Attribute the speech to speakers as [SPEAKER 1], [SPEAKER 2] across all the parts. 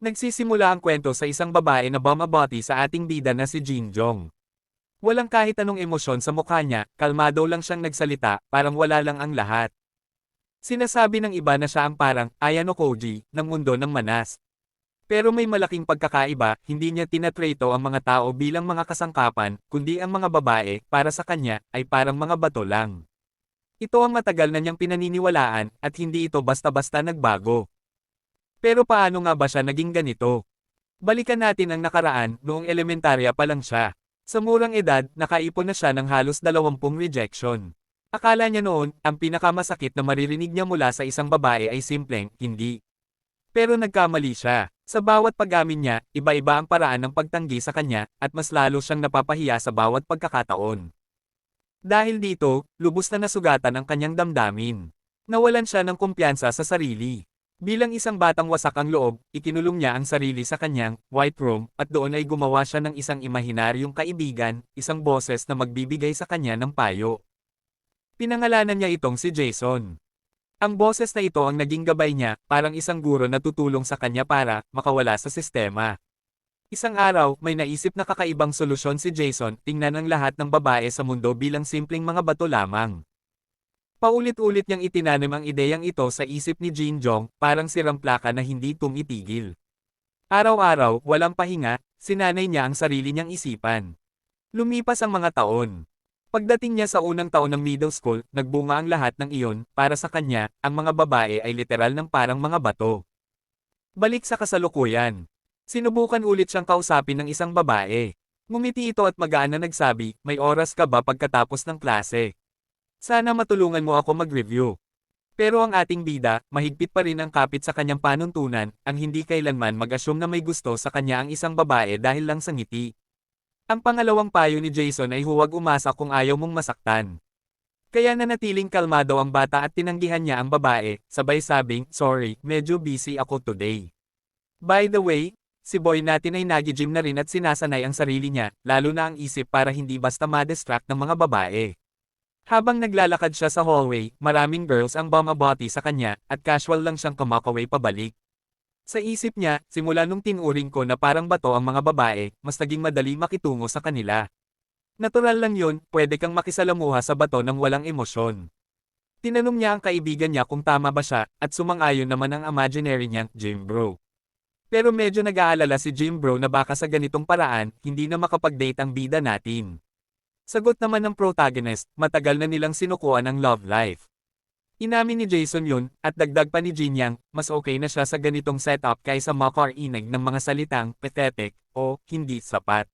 [SPEAKER 1] Nagsisimula ang kwento sa isang babae na bumabati sa ating bida na si Jin Jong. Walang kahit anong emosyon sa mukha niya, kalmado lang siyang nagsalita, parang wala lang ang lahat. Sinasabi ng iba na siya ang parang Ayano Koji ng mundo ng manas. Pero may malaking pagkakaiba, hindi niya tinatreto ang mga tao bilang mga kasangkapan, kundi ang mga babae, para sa kanya, ay parang mga bato lang. Ito ang matagal na niyang pinaniniwalaan, at hindi ito basta-basta nagbago. Pero paano nga ba siya naging ganito? Balikan natin ang nakaraan, noong elementarya pa lang siya. Sa murang edad, nakaipon na siya ng halos 20 rejection. Akala niya noon, ang pinakamasakit na maririnig niya mula sa isang babae ay simpleng, hindi. Pero nagkamali siya. Sa bawat pag-amin niya, iba-iba ang paraan ng pagtanggi sa kanya, at mas lalo siyang napapahiya sa bawat pagkakataon. Dahil dito, lubos na nasugatan ang kanyang damdamin. Nawalan siya ng kumpiyansa sa sarili. Bilang isang batang wasak ang loob, ikinulong niya ang sarili sa kanyang white room, at doon ay gumawa siya ng isang imahinaryong kaibigan, isang boses na magbibigay sa kanya ng payo. Pinangalanan niya itong si Jason. Ang boses na ito ang naging gabay niya, parang isang guro na tutulong sa kanya para makawala sa sistema. Isang araw, may naisip na kakaibang solusyon si Jason, tingnan ang lahat ng babae sa mundo bilang simpleng mga bato lamang. Paulit-ulit niyang itinanim ang ideyang ito sa isip ni Jin Jong, parang sirang plaka na hindi tumitigil. Araw-araw, walang pahinga, sinanay niya ang sarili niyang isipan. Lumipas ang mga taon. Pagdating niya sa unang taon ng middle school, nagbunga ang lahat ng iyon, para sa kanya, ang mga babae ay literal ng parang mga bato. Balik sa kasalukuyan. Sinubukan ulit siyang kausapin ng isang babae. Ngumiti ito at magaan na nagsabi, may oras ka ba pagkatapos ng klase? Sana matulungan mo ako mag-review. Pero ang ating bida, mahigpit pa rin ang kapit sa kanyang panuntunan, ang hindi kailanman mag-assume na may gusto sa kanya ang isang babae dahil lang sa ngiti. Ang pangalawang payo ni Jason ay huwag umasa kung ayaw mong masaktan. Kaya nanatiling kalmado ang bata at tinanggihan niya ang babae, sabay sabing, sorry, medyo busy ako today. By the way, si boy natin ay nagi-gym na rin at sinasanay ang sarili niya, lalo na ang isip para hindi basta ma-distract ng mga babae. Habang naglalakad siya sa hallway, maraming girls ang bumabati sa kanya, at casual lang siyang kumakaway pabalik. Sa isip niya, simula nung tinuring ko na parang bato ang mga babae, mas naging madali makitungo sa kanila. Natural lang yun, pwede kang makisalamuha sa bato ng walang emosyon. Tinanong niya ang kaibigan niya kung tama ba siya, at sumang-ayon naman ang imaginary niyang gym bro. Pero medyo nag-aalala si gym bro na baka sa ganitong paraan, hindi na makapag-date ang bida natin. Sagot naman ng protagonist, matagal na nilang sinukuan ang love life. Inamin ni Jason yun, at dagdag pa ni Jin Yang, mas okay na siya sa ganitong setup kaysa makarinig ng mga salitang pathetic o hindi sapat.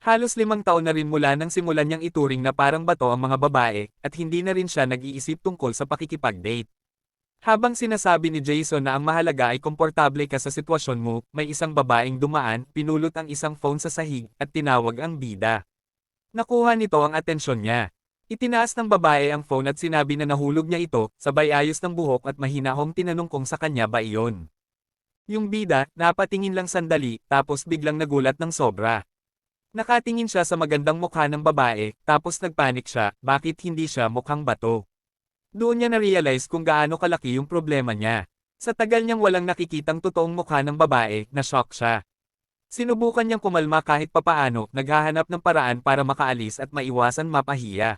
[SPEAKER 1] Halos 5 taon na rin mula nang simulan niyang ituring na parang bato ang mga babae, at hindi na rin siya nag-iisip tungkol sa pakikipag-date. Habang sinasabi ni Jason na ang mahalaga ay komportable ka sa sitwasyon mo, may isang babaeng dumaan, pinulot ang isang phone sa sahig, at tinawag ang bida. Nakuha nito ang atensyon niya. Itinaas ng babae ang phone at sinabi na nahulog niya ito, sabay ayos ng buhok at mahinahong tinanong kung sa kanya ba iyon. Yung bida, napatingin lang sandali, tapos biglang nagulat ng sobra. Nakatingin siya sa magandang mukha ng babae, tapos nagpanik siya, bakit hindi siya mukhang bato. Doon niya na-realize kung gaano kalaki yung problema niya. Sa tagal niyang walang nakikitang totoong mukha ng babae, na-shock siya. Sinubukan niyang kumalma kahit papaano, naghahanap ng paraan para makaalis at maiwasan mapahiya.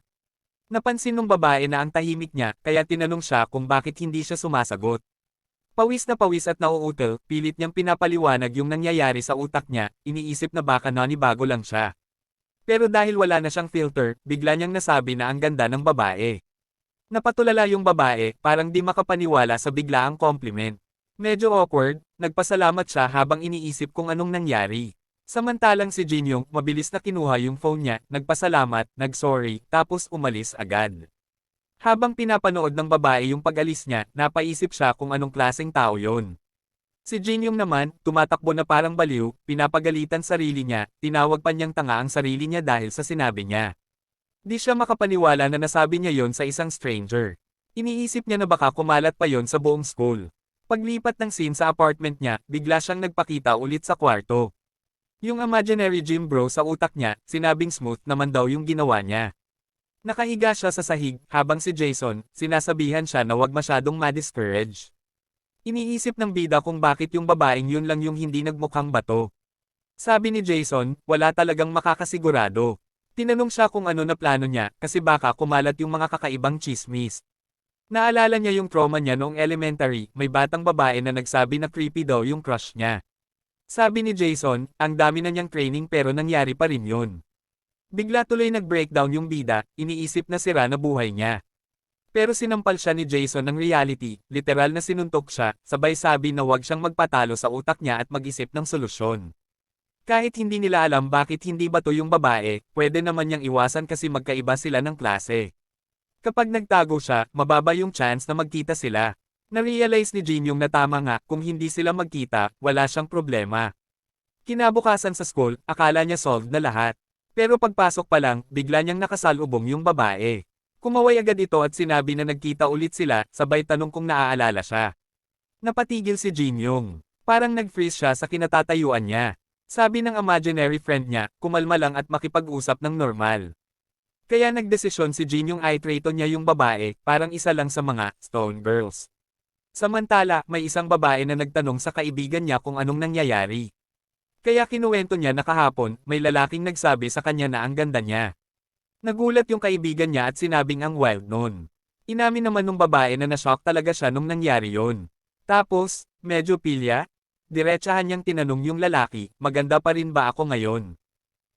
[SPEAKER 1] Napansin ng babae na ang tahimik niya, kaya tinanong siya kung bakit hindi siya sumasagot. Pawis na pawis at nauutal, pilit niyang pinapaliwanag yung nangyayari sa utak niya, iniisip na baka nanibago lang siya. Pero dahil wala na siyang filter, bigla niyang nasabi na ang ganda ng babae. Napatulala yung babae, parang di makapaniwala sa biglaang compliment. Medyo awkward, nagpasalamat siya habang iniisip kung anong nangyari. Samantalang si Jin Yong, mabilis na kinuha yung phone niya, nagpasalamat, nag-sorry, tapos umalis agad. Habang pinapanood ng babae yung pag-alis niya, napaisip siya kung anong klaseng tao yon. Si Jin Yong naman, tumatakbo na parang baliw, pinapagalitan sarili niya, tinawag pa niyang tanga ang sarili niya dahil sa sinabi niya. Di siya makapaniwala na nasabi niya yon sa isang stranger. Iniisip niya na baka kumalat pa yon sa buong school. Paglipat ng scene sa apartment niya, bigla siyang nagpakita ulit sa kwarto. Yung imaginary gym bro sa utak niya, sinabing smooth naman daw yung ginawa niya. Nakahiga siya sa sahig, habang si Jason, sinasabihan siya na wag masyadong ma-discourage. Iniisip ng bida kung bakit yung babaeng yun lang yung hindi nagmukhang bato. Sabi ni Jason, wala talagang makakasigurado. Tinanong siya kung ano na plano niya kasi baka kumalat yung mga kakaibang chismis. Naalala niya yung trauma niya noong elementary, may batang babae na nagsabi na creepy daw yung crush niya. Sabi ni Jason, ang dami na niyang training pero nangyari pa rin yun. Bigla tuloy nag-breakdown yung bida, iniisip na sira na buhay niya. Pero sinampal siya ni Jason ng reality, literal na sinuntok siya, sabay sabi na huwag siyang magpatalo sa utak niya at mag-isip ng solusyon. Kahit hindi nila alam bakit hindi bato yung babae, pwede naman niyang iwasan kasi magkaiba sila ng klase. Kapag nagtago siya, mababa yung chance na magkita sila. Na-realize ni Jin yung na tama nga, kung hindi sila magkita, wala siyang problema. Kinabukasan sa school, akala niya solved na lahat. Pero pagpasok pa lang, bigla niyang nakasalubong yung babae. Kumaway agad ito at sinabi na nagkita ulit sila, sabay tanong kung naaalala siya. Napatigil si Jin Yong. Parang nag-freeze siya sa kinatatayuan niya. Sabi ng imaginary friend niya, kumalma lang at makipag-usap ng normal. Kaya nagdesisyon si Jin yung itrito niya yung babae, parang isa lang sa mga Stone Girls. Samantala, may isang babae na nagtanong sa kaibigan niya kung anong nangyayari. Kaya kinuwento niya na kahapon, may lalaking nagsabi sa kanya na ang ganda niya. Nagulat yung kaibigan niya at sinabing ang wild nun. Inamin naman nung babae na na-shock talaga siya nung nangyari yon. Tapos, medyo pilya, diretsahan niyang tinanong yung lalaki, maganda pa rin ba ako ngayon?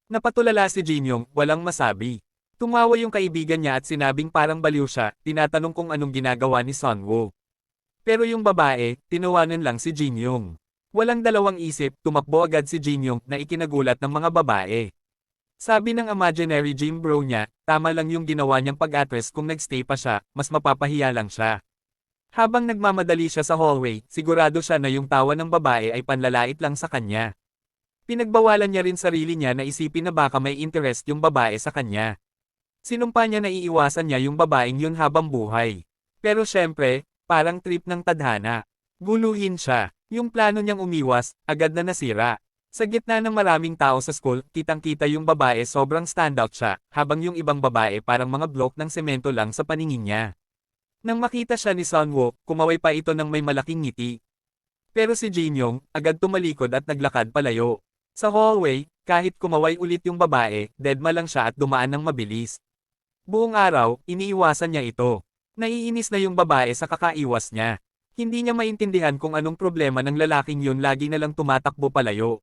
[SPEAKER 1] Napatulala si Jinyong, walang masabi. Tumawa yung kaibigan niya at sinabing parang baliw siya, tinatanong kung anong ginagawa ni Sunwoo. Pero yung babae, tinawanan lang si Jinyong. Walang dalawang isip, tumakbo agad si Jinyong na ikinagulat ng mga babae. Sabi ng imaginary gym bro niya, tama lang yung ginawa niyang pag-address kung nagstay pa siya, mas mapapahiya lang siya. Habang nagmamadali siya sa hallway, sigurado siya na yung tawa ng babae ay panlalait lang sa kanya. Pinagbawalan niya rin sarili niya na isipin na baka may interest yung babae sa kanya. Sinumpa niya na iiwasan niya yung babaeng yun habang buhay. Pero syempre, parang trip ng tadhana. Guluhin siya. Yung plano niyang umiwas, agad na nasira. Sa gitna ng maraming tao sa school, kitang-kita yung babae sobrang standout siya, habang yung ibang babae parang mga blok ng semento lang sa paningin niya. Nang makita siya ni Sunwoo, kumaway pa ito ng may malaking ngiti. Pero si Jinyong, agad tumalikod at naglakad palayo. Sa hallway, kahit kumaway ulit yung babae, deadma lang siya at dumaan ng mabilis. Buong araw, iniiwasan niya ito. Naiinis na yung babae sa kakaiwas niya. Hindi niya maintindihan kung anong problema ng lalaking yun lagi na lang tumatakbo palayo.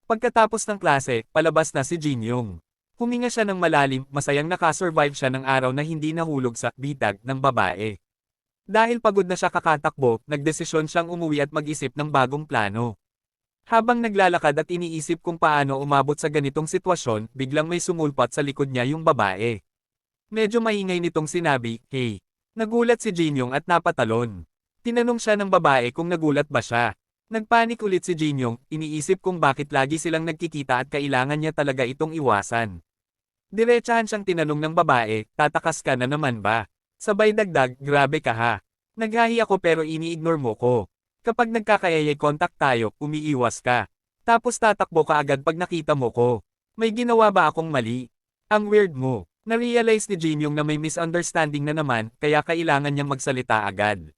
[SPEAKER 1] Pagkatapos ng klase, palabas na si Jinyong. Huminga siya ng malalim, masayang nakasurvive siya ng araw na hindi nahulog sa bitag ng babae. Dahil pagod na siya kakatakbo, nagdesisyon siyang umuwi at mag-isip ng bagong plano. Habang naglalakad at iniisip kung paano umabot sa ganitong sitwasyon, biglang may sumulpat sa likod niya yung babae. Medyo maingay nitong sinabi, "Hey." Nagulat si Jinyong at napatalon. Tinanong siya ng babae kung nagulat ba siya. Nagpanik ulit si Jinyong, iniisip kung bakit lagi silang nagkikita at kailangan niya talaga itong iwasan. Diretsahan siyang tinanong ng babae, tatakas ka na naman ba? Sabay dagdag, grabe ka ha. Naghahi ako pero ini-ignore mo ko. Kapag nagkakayayay contact tayo, umiiwas ka. Tapos tatakbo ka agad pag nakita mo ko. May ginawa ba akong mali? Ang weird mo. Na-realize ni Jinyong na may misunderstanding na naman, kaya kailangan niyang magsalita agad.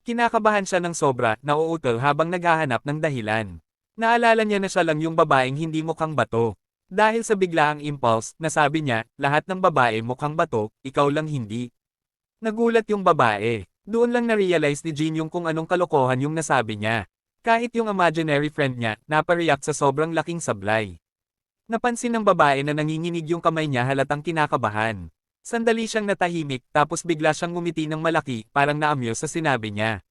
[SPEAKER 1] Kinakabahan siya ng sobra, nauutal habang naghahanap ng dahilan. Naalala niya na siya lang yung babaeng hindi mukhang bato. Dahil sa biglaang impulse, nasabi niya, lahat ng babae mukhang bato, ikaw lang hindi. Nagulat yung babae. Doon lang na-realize ni Jin yung kung anong kalokohan yung nasabi niya. Kahit yung imaginary friend niya, napareact sa sobrang laking sablay. Napansin ng babae na nanginginig yung kamay niya halatang kinakabahan. Sandali siyang natahimik, tapos bigla siyang ngumiti ng malaki, parang na-amuse sa sinabi niya.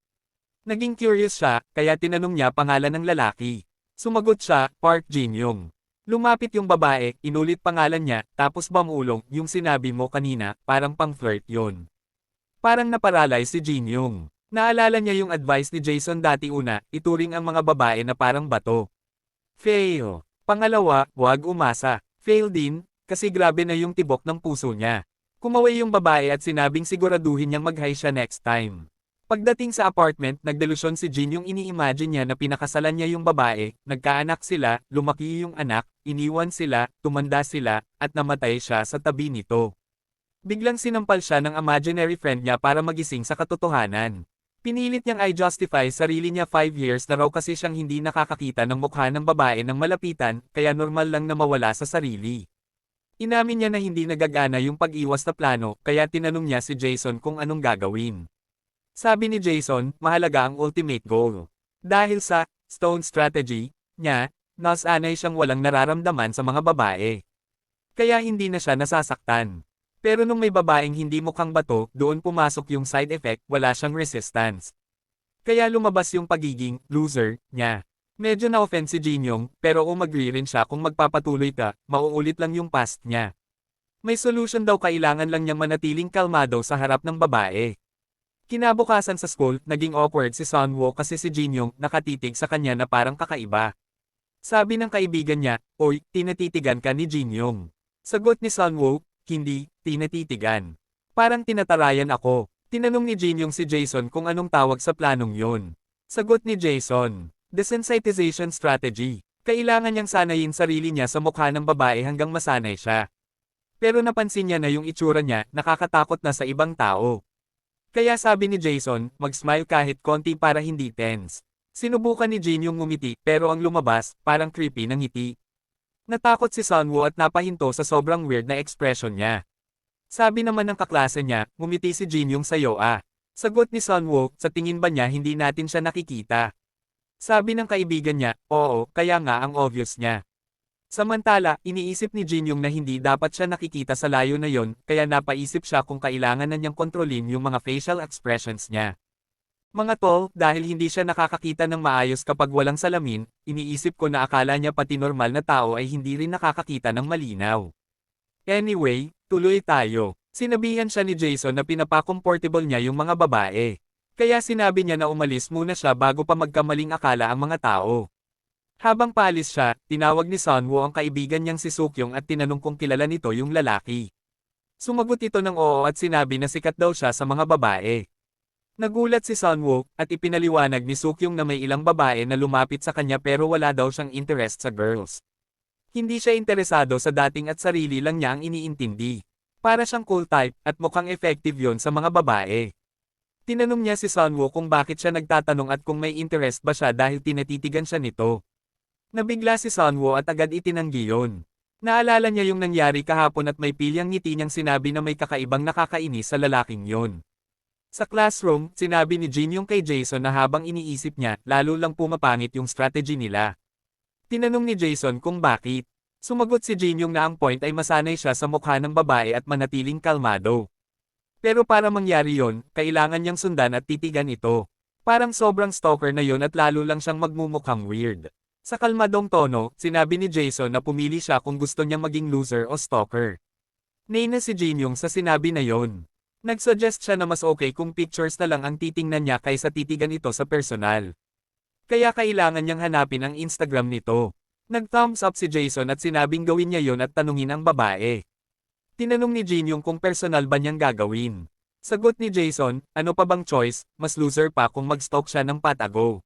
[SPEAKER 1] Naging curious siya, kaya tinanong niya pangalan ng lalaki. Sumagot siya, Park Jin-young. Lumapit yung babae, inulit pangalan niya, tapos bamulong, yung sinabi mo kanina, parang pang-flirt yon. Parang naparalyze si Jin-young. Naalala niya yung advice ni Jason dati una, ituring ang mga babae na parang bato. Fail. Pangalawa, huwag umasa. Fail din, kasi grabe na yung tibok ng puso niya. Kumaway yung babae at sinabing siguraduhin niyang mag-hi siya next time. Pagdating sa apartment, nagdelusyon si Jin yung ini-imagine niya na pinakasalan niya yung babae, nagkaanak sila, lumaki yung anak, iniwan sila, tumanda sila, at namatay siya sa tabi nito. Biglang sinampal siya ng imaginary friend niya para magising sa katotohanan. Pinilit niyang i-justify sarili niya 5 years na raw kasi siyang hindi nakakakita ng mukha ng babae ng malapitan, kaya normal lang na mawala sa sarili. Inamin niya na hindi nagagana yung pag-iwas na plano, kaya tinanong niya si Jason kung anong gagawin. Sabi ni Jason, mahalaga ang ultimate goal. Dahil sa stone strategy niya, nasanay siyang walang nararamdaman sa mga babae. Kaya hindi na siya nasasaktan. Pero nung may babaeng hindi mukhang bato, doon pumasok yung side effect, wala siyang resistance. Kaya lumabas yung pagiging loser niya. Medyo na-offend si Jinyong, pero umagri rin siya kung magpapatuloy ka, mauulit lang yung past niya. May solution daw, kailangan lang niyang manatiling kalmado sa harap ng babae. Kinabukasan sa school, naging awkward si Sunwoo kasi si Jinyong nakatitig sa kanya na parang kakaiba. Sabi ng kaibigan niya, "Oy, tinatitigan ka ni Jinyong." Sagot ni Sunwoo, "Hindi, tinatitigan. Parang tinatarayan ako." Tinanong ni Jinyong si Jason kung anong tawag sa planong yun. Sagot ni Jason, desensitization strategy. Kailangan niyang sanayin sarili niya sa mukha ng babae hanggang masanay siya. Pero napansin niya na yung itsura niya nakakatakot na sa ibang tao. Kaya sabi ni Jason, mag-smile kahit konti para hindi tense. Sinubukan ni Jinyong ngumiti, pero ang lumabas, parang creepy ng ngiti. Natakot si Sunwoo at napahinto sa sobrang weird na expression niya. Sabi naman ng kaklase niya, ngumiti si Jinyong sa'yo ah. Sagot ni Sunwoo, sa tingin ba niya hindi natin siya nakikita? Sabi ng kaibigan niya, oo, kaya nga ang obvious niya. Samantala, iniisip ni Jinyong na hindi dapat siya nakikita sa layo na yon, kaya napaisip siya kung kailangan na niyang kontrolin yung mga facial expressions niya. Mga tol, dahil hindi siya nakakakita ng maayos kapag walang salamin, iniisip ko na akala niya pati normal na tao ay hindi rin nakakakita ng malinaw. Anyway, tuloy tayo. Sinabihan siya ni Jason na pinapakomportable niya yung mga babae. Kaya sinabi niya na umalis muna siya bago pa magkamaling akala ang mga tao. Habang paalis siya, tinawag ni Sunwoo ang kaibigan niyang si Sukyong at tinanong kung kilala nito yung lalaki. Sumagot ito ng oo at sinabi na sikat daw siya sa mga babae. Nagulat si Sunwoo, at ipinaliwanag ni Sukyong na may ilang babae na lumapit sa kanya pero wala daw siyang interest sa girls. Hindi siya interesado sa dating at sarili lang niya ang iniintindi. Para siyang cool type, at mukhang effective yon sa mga babae. Tinanong niya si Sunwoo kung bakit siya nagtatanong at kung may interest ba siya dahil tinatitigan siya nito. Nabigla si Sunwoo at agad itinanggi yon. Naalala niya yung nangyari kahapon at may pilyang ngiti niyang sinabi na may kakaibang nakakainis sa lalaking yon. Sa classroom, sinabi ni Jinyong kay Jason na habang iniisip niya, lalo lang pumapangit yung strategy nila. Tinanong ni Jason kung bakit. Sumagot si Jinyong na ang point ay masanay siya sa mukha ng babae at manatiling kalmado. Pero para mangyari yon, kailangan niyang sundan at titigan ito. Parang sobrang stalker na yon at lalo lang siyang magmumukhang weird. Sa kalmadong tono, sinabi ni Jason na pumili siya kung gusto niyang maging loser o stalker. Nainis si Jinyong sa sinabi na yon. Nagsuggest siya na mas okay kung pictures na lang ang titingnan niya kaysa titigan ito sa personal. Kaya kailangan niyang hanapin ang Instagram nito. Nag-thumbs up si Jason at sinabing gawin niya yon at tanungin ang babae. Tinanong ni Jinyong kung personal ba niyang gagawin. Sagot ni Jason, ano pa bang choice, mas loser pa kung mag-stalk siya ng patago.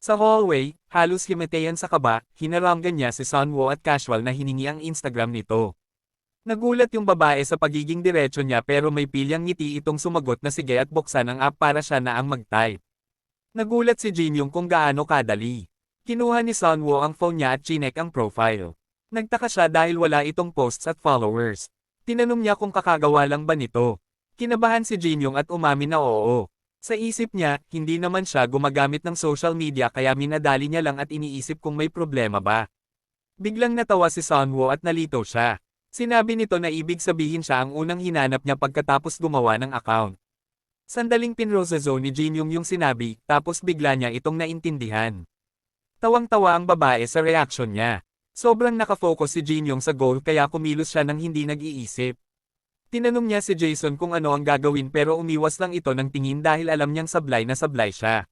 [SPEAKER 1] Sa hallway, halos himatayan sa kaba, hinarangan niya si Sunwoo at casual na hiningi ang Instagram nito. Nagulat yung babae sa pagiging diretso niya pero may pilyang ngiti itong sumagot na sige at buksan ang app para siya na ang mag-type. Nagulat si Jinyong kung gaano kadali. Kinuha ni Sunwoo ang phone niya at chinek ang profile. Nagtaka siya dahil wala itong posts at followers. Tinanong niya kung kakagawa lang ba nito. Kinabahan si Jinyong at umamin na oo. Sa isip niya, hindi naman siya gumagamit ng social media kaya minadali niya lang at iniisip kung may problema ba. Biglang natawa si Sunwoo at nalito siya. Sinabi nito na ibig sabihin siya ang unang hinanap niya pagkatapos gumawa ng account. Sandaling pinrosezo ni Jinyong yung sinabi, tapos bigla niya itong naintindihan. Tawang-tawa ang babae sa reaksyon niya. Sobrang nakafocus si Jinyong sa goal kaya kumilos siya nang hindi nag-iisip. Tinanong niya si Jason kung ano ang gagawin pero umiwas lang ito ng tingin dahil alam niyang sablay na sablay siya.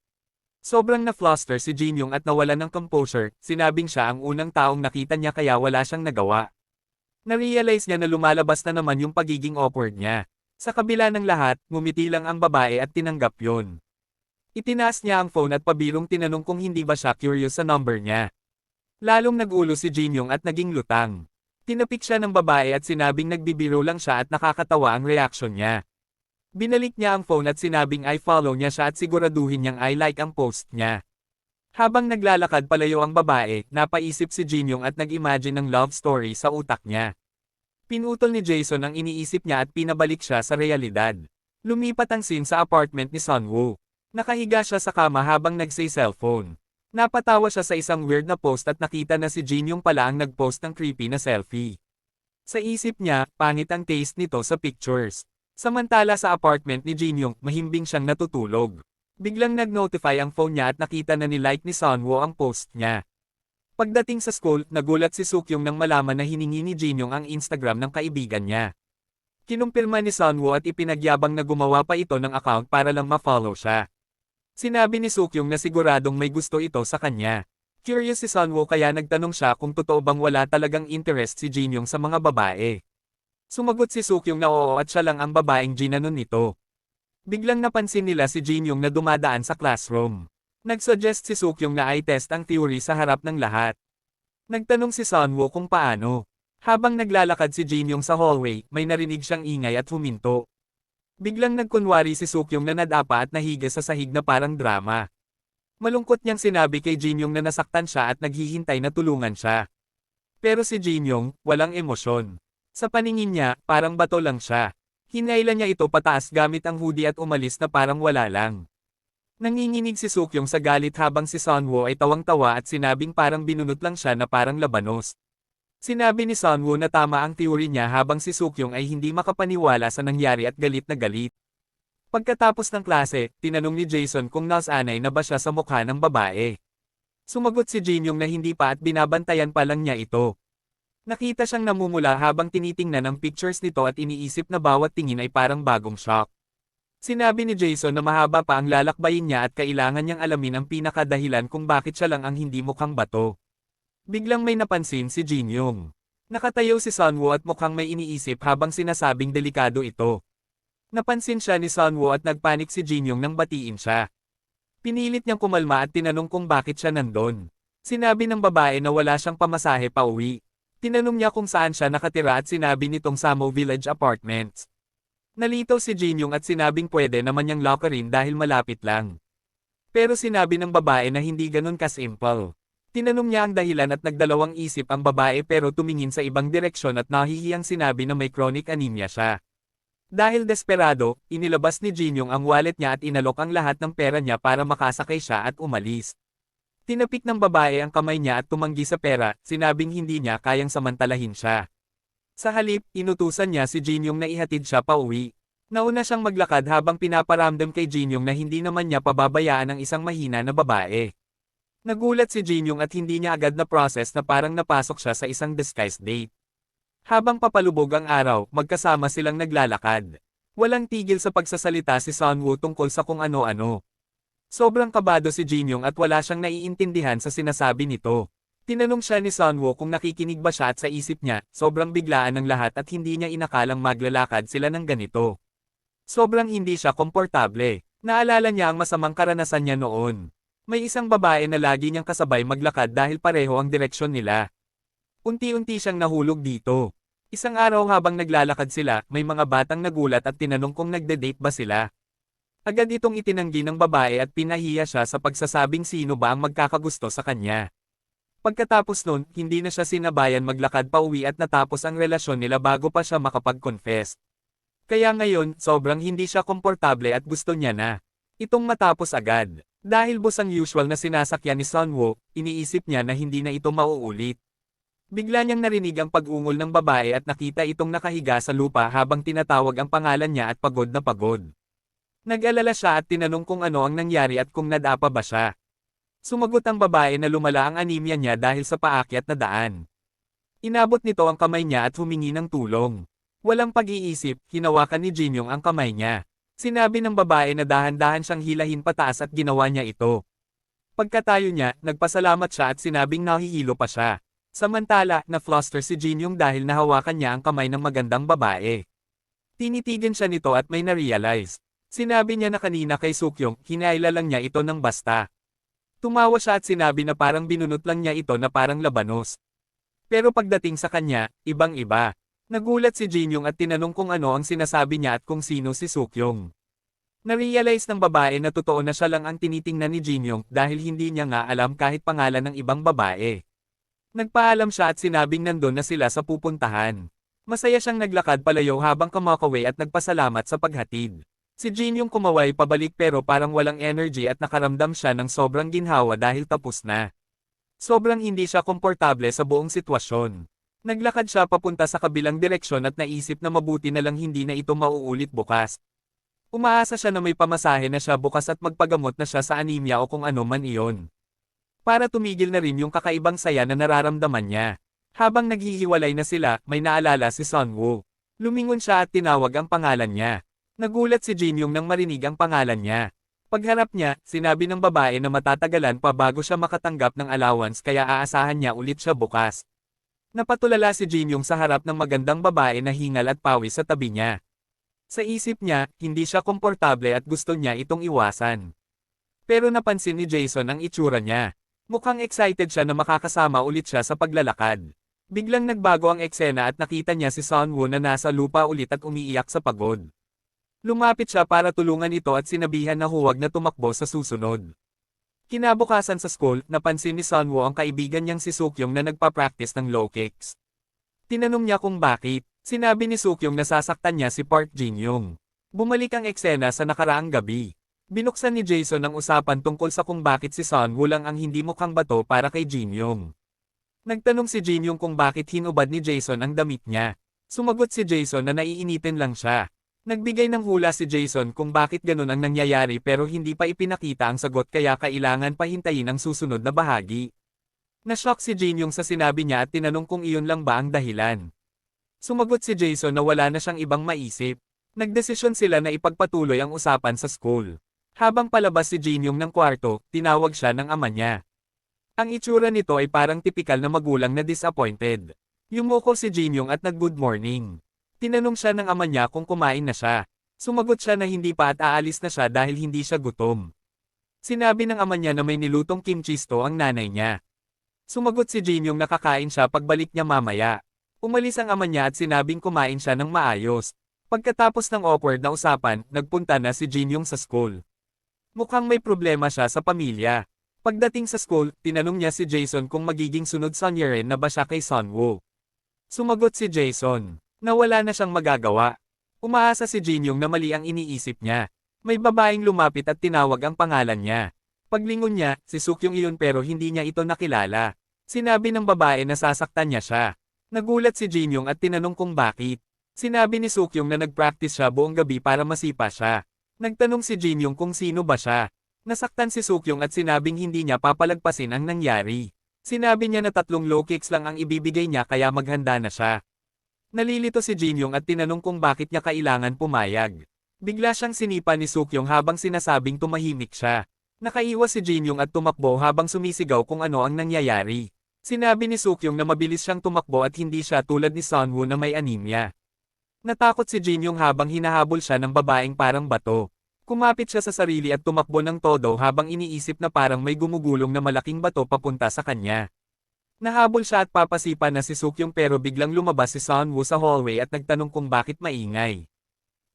[SPEAKER 1] Sobrang na-fluster si Jinyong at nawalan ng composure, sinabing siya ang unang taong nakita niya kaya wala siyang nagawa. Na-realize niya na lumalabas na naman yung pagiging awkward niya. Sa kabila ng lahat, ngumiti lang ang babae at tinanggap yon. Itinaas niya ang phone at pabirong tinanong kung hindi ba siya curious sa number niya. Lalong nagulo si Jinyong at naging lutang. Tinapik siya ng babae at sinabing nagbibiro lang siya at nakakatawa ang reaksyon niya. Binalik niya ang phone at sinabing ay follow niya siya at siguraduhin niyang I like ang post niya. Habang naglalakad palayo ang babae, napaisip si Jinyong at nag-imagine ng love story sa utak niya. Pinutol ni Jason ang iniisip niya at pinabalik siya sa realidad. Lumipat ang scene sa apartment ni Sunwoo. Nakahiga siya sa kama habang nagse-cellphone. Napatawa siya sa isang weird na post at nakita na si Jinyong pala ang nag-post ng creepy na selfie. Sa isip niya, pangit ang taste nito sa pictures. Samantala sa apartment ni Jinyong, mahimbing siyang natutulog. Biglang nag-notify ang phone niya at nakita na ni-like ni Sunwoo ang post niya. Pagdating sa school, nagulat si Sukyung nang malaman na hiningi ni Jinyong ang Instagram ng kaibigan niya. Kinumpirma ni Sunwoo at ipinagyabang na gumawa pa ito ng account para lang ma-follow siya. Sinabi ni Sukyung na siguradong may gusto ito sa kanya. Curious si Sunwoo kaya nagtanong siya kung totoo bang wala talagang interest si Jinyong sa mga babae. Sumagot si Sukyung na oo at siya lang ang babaeng ginanon nito. Biglang napansin nila si Jinyong na dumadaan sa classroom. Nagsuggest si Sukyung na i-test ang theory sa harap ng lahat. Nagtanong si Sunwoo kung paano. Habang naglalakad si Jinyong sa hallway, may narinig siyang ingay at huminto. Biglang nagkunwari si Sukyung na nadapa at nahiga sa sahig na parang drama. Malungkot niyang sinabi kay Jinyong na nasaktan siya at naghihintay na tulungan siya. Pero si Jinyong, walang emosyon. Sa paningin niya, parang bato lang siya. Hinailan niya ito pataas gamit ang hoodie at umalis na parang wala lang. Nanginginig si Sukyung sa galit habang si Sunwoo ay tawang-tawa at sinabing parang binunot lang siya na parang labanos. Sinabi ni Sunwoo na tama ang teorya niya habang si Sukyung ay hindi makapaniwala sa nangyari at galit na galit. Pagkatapos ng klase, tinanong ni Jason kung nasanay na ba siya sa mukha ng babae. Sumagot si Jinyong na hindi pa at binabantayan pa lang niya ito. Nakita siyang namumula habang tinitingnan ang pictures nito at iniisip na bawat tingin ay parang bagong shock. Sinabi ni Jason na mahaba pa ang lalakbayin niya at kailangan niyang alamin ang pinakadahilan kung bakit siya lang ang hindi mukhang bato. Biglang may napansin si Jinyong. Nakatayo si Sunwoo at mukhang may iniisip habang sinasabing delikado ito. Napansin siya ni Sunwoo at nagpanik si Jinyong nang batiin siya. Pinilit niyang kumalma at tinanong kung bakit siya nandun. Sinabi ng babae na wala siyang pamasahe pa uwi. Tinanong niya kung saan siya nakatira at sinabi nitong Samo Village Apartments. Nalitaw si Jinyong at sinabing pwede naman niyang lockerin dahil malapit lang. Pero sinabi ng babae na hindi ganun ka-simple. Tinanong niya ang dahilan at nagdalawang isip ang babae pero tumingin sa ibang direksyon at nahihiyang sinabi na may chronic anemia siya. Dahil desperado, inilabas ni Jinyong ang wallet niya at inalok ang lahat ng pera niya para makasakay siya at umalis. Tinapik ng babae ang kamay niya at tumanggi sa pera, sinabing hindi niya kayang samantalahin siya. Sa halip, inutusan niya si Jinyong na ihatid siya pauwi. Nauna siyang maglakad habang pinaparamdam kay Jinyong na hindi naman niya pababayaan ang isang mahina na babae. Nagulat si Jinyong at hindi niya agad na process na parang napasok siya sa isang disguise date. Habang papalubog ang araw, magkasama silang naglalakad. Walang tigil sa pagsasalita si Sunwoo tungkol sa kung ano-ano. Sobrang kabado si Jinyong at wala siyang naiintindihan sa sinasabi nito. Tinanong siya ni Sunwoo kung nakikinig ba siya at sa isip niya, sobrang biglaan ng lahat at hindi niya inakalang maglalakad sila ng ganito. Sobrang hindi siya komportable. Naalala niya ang masamang karanasan niya noon. May isang babae na lagi niyang kasabay maglakad dahil pareho ang direksyon nila. Unti-unti siyang nahulog dito. Isang araw habang naglalakad sila, may mga batang nagulat at tinanong kung nagde-date ba sila. Agad itong itinanggi ng babae at pinahiya siya sa pagsasabing sino ba ang magkakagusto sa kanya. Pagkatapos nun, hindi na siya sinabayan maglakad pa uwi at natapos ang relasyon nila bago pa siya makapag-confess. Kaya ngayon, sobrang hindi siya komportable at gusto niya na itong matapos agad. Dahil bus ang usual na sinasakyan ni Sunwoo, iniisip niya na hindi na ito mauulit. Bigla niyang narinig ang pag-ungol ng babae at nakita itong nakahiga sa lupa habang tinatawag ang pangalan niya at pagod na pagod. Nag-alala siya at tinanong kung ano ang nangyari at kung nadapa ba siya. Sumagot ang babae na lumala ang anemia niya dahil sa paakyat na daan. Inabot nito ang kamay niya at humingi ng tulong. Walang pag-iisip, hinawakan ni Jinyong ang kamay niya. Sinabi ng babae na dahan-dahan siyang hilahin pataas at ginawa niya ito. Pagkatayo niya, nagpasalamat siya at sinabing nahihilo pa siya. Samantala, na-fluster si Jinyong dahil nahawakan niya ang kamay ng magandang babae. Tinitigan siya nito at may na-realize. Sinabi niya na kanina kay Sukyung, hinaila lang niya ito ng basta. Tumawa siya at sinabi na parang binunot lang niya ito na parang labanos. Pero pagdating sa kanya, ibang-iba. Nagulat si Jinyong at tinanong kung ano ang sinasabi niya at kung sino si Sukyong. Narealize ng babae na totoo na siya lang ang tinitingnan ni Jinyong dahil hindi niya nga alam kahit pangalan ng ibang babae. Nagpaalam siya at sinabing nandun na sila sa pupuntahan. Masaya siyang naglakad palayo habang kumakaway at nagpasalamat sa paghatid. Si Jin yung kumaway pabalik pero parang walang energy at nakaramdam siya ng sobrang ginhawa dahil tapos na. Sobrang hindi siya komportable sa buong sitwasyon. Naglakad siya papunta sa kabilang direksyon at naisip na mabuti na lang hindi na ito mauulit bukas. Umaasa siya na may pamasahe na siya bukas at magpagamot na siya sa anemia o kung ano man iyon. Para tumigil na rin yung kakaibang saya na nararamdaman niya. Habang naghihiwalay na sila, may naalala si Sunwoo. Lumingon siya at tinawag ang pangalan niya. Nagulat si Jinyong nang marinig ang pangalan niya. Pagharap niya, sinabi ng babae na matatagalan pa bago siya makatanggap ng allowance kaya aasahan niya ulit siya bukas. Napatulala si Jinyong sa harap ng magandang babae na hingal at pawis sa tabi niya. Sa isip niya, hindi siya komportable at gusto niya itong iwasan. Pero napansin ni Jason ang itsura niya. Mukhang excited siya na makakasama ulit siya sa paglalakad. Biglang nagbago ang eksena at nakita niya si Sunwoo na nasa lupa ulit at umiiyak sa pagod. Lumapit siya para tulungan ito at sinabihan na huwag na tumakbo sa susunod. Kinabukasan sa school, napansin ni Sunwoo ang kaibigan niyang si Sukyong na nagpa-practice ng low kicks. Tinanong niya kung bakit. Sinabi ni Sukyong na sasaktan niya si Park Jin-young. Bumalik ang eksena sa nakaraang gabi. Binuksan ni Jason ang usapan tungkol sa kung bakit si Sunwoo lang ang hindi mukhang bato para kay Jin-young. Nagtanong si Jin-young kung bakit hinubad ni Jason ang damit niya. Sumagot si Jason na naiinitin lang siya. Nagbigay ng hula si Jason kung bakit ganun ang nangyayari pero hindi pa ipinakita ang sagot kaya kailangan pa hintayin ang susunod na bahagi. Na-shock si Jin-young sa sinabi niya at tinanong kung iyon lang ba ang dahilan. Sumagot si Jason na wala na siyang ibang maisip. Nagdesisyon sila na ipagpatuloy ang usapan sa school. Habang palabas si Jin-young ng kwarto, tinawag siya ng ama niya. Ang itsura nito ay parang tipikal na magulang na disappointed. Yumuko si Jin-young at nag-good morning. Tinanong siya ng ama niya kung kumain na siya. Sumagot siya na hindi pa at aalis na siya dahil hindi siya gutom. Sinabi ng ama niya na may nilutong kimchi stew ang nanay niya. Sumagot si Jin-young na kakain siya pagbalik niya mamaya. Umalis ang ama niya at sinabing kumain siya ng maayos. Pagkatapos ng awkward na usapan, nagpunta na si Jin-young sa school. Mukhang may problema siya sa pamilya. Pagdating sa school, tinanong niya si Jason kung magiging sunod sonyerin na ba siya kay Sunwoo. Sumagot si Jason na wala na siyang magagawa. Umaasa si Jin-young na mali ang iniisip niya. May babaeng lumapit at tinawag ang pangalan niya. Paglingon niya, si Sukyong iyon pero hindi niya ito nakilala. Sinabi ng babae na sasaktan niya siya. Nagulat si Jin-young at tinanong kung bakit. Sinabi ni Sukyong na nag-practice siya buong gabi para masipa siya. Nagtanong si Jin-young kung sino ba siya. Nasaktan si Sukyong at sinabing hindi niya papalagpasin ang nangyari. Sinabi niya na 3 low kicks lang ang ibibigay niya kaya maghanda na siya. Nalilito si Jin-young at tinanong kung bakit niya kailangan pumayag. Bigla siyang sinipa ni Sukyong habang sinasabing tumahimik siya. Nakaiwas si Jin-young at tumakbo habang sumisigaw kung ano ang nangyayari. Sinabi ni Sukyong na mabilis siyang tumakbo at hindi siya tulad ni Sunwoo na may anemia. Natakot si Jin-young habang hinahabol siya ng babaeng parang bato. Kumapit siya sa sarili at tumakbo ng todo habang iniisip na parang may gumugulong na malaking bato papunta sa kanya. Nahabol siya at papasipa na si Sukyong pero biglang lumabas si Sunwoo sa hallway at nagtanong kung bakit maingay.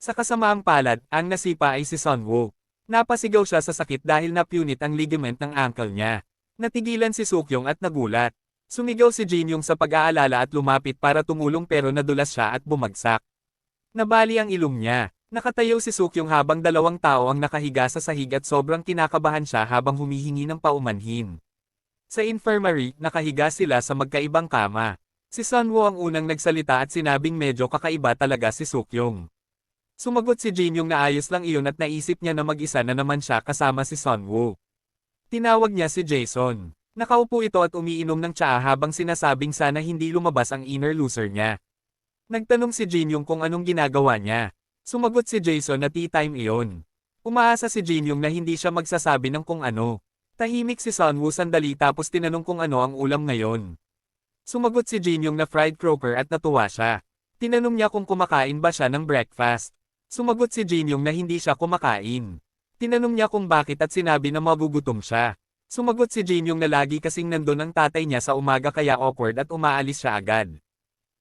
[SPEAKER 1] Sa kasamaang palad, ang nasipa ay si Sunwoo. Napasigaw siya sa sakit dahil napunit ang ligament ng ankle niya. Natigilan si Sukyong at nagulat. Sumigaw si Jin-young sa pag-aalala at lumapit para tumulong pero nadulas siya at bumagsak. Nabali ang ilong niya. Nakatayo si Sukyong habang 2 tao ang nakahiga sa sahig at sobrang kinakabahan siya habang humihingi ng paumanhin. Sa infirmary, nakahiga sila sa magkaibang kama. Si Sunwoo ang unang nagsalita at sinabing medyo kakaiba talaga si Sukyong. Sumagot si Jin-young na ayos lang iyon at naisip niya na mag-isa na naman siya kasama si Sunwoo. Tinawag niya si Jason. Nakaupo ito at umiinom ng tsaa habang sinasabing sana hindi lumabas ang inner loser niya. Nagtanong si Jin-young kung anong ginagawa niya. Sumagot si Jason na tea time iyon. Umaasa si Jin-young na hindi siya magsasabi ng kung ano. Tahimik si Sunwoo sandali tapos tinanong kung ano ang ulam ngayon. Sumagot si Jin-young na fried croaker at natuwa siya. Tinanong niya kung kumakain ba siya ng breakfast. Sumagot si Jin-young na hindi siya kumakain. Tinanong niya kung bakit at sinabi na magugutom siya. Sumagot si Jin-young na lagi kasing nandun ang tatay niya sa umaga kaya awkward at umaalis siya agad.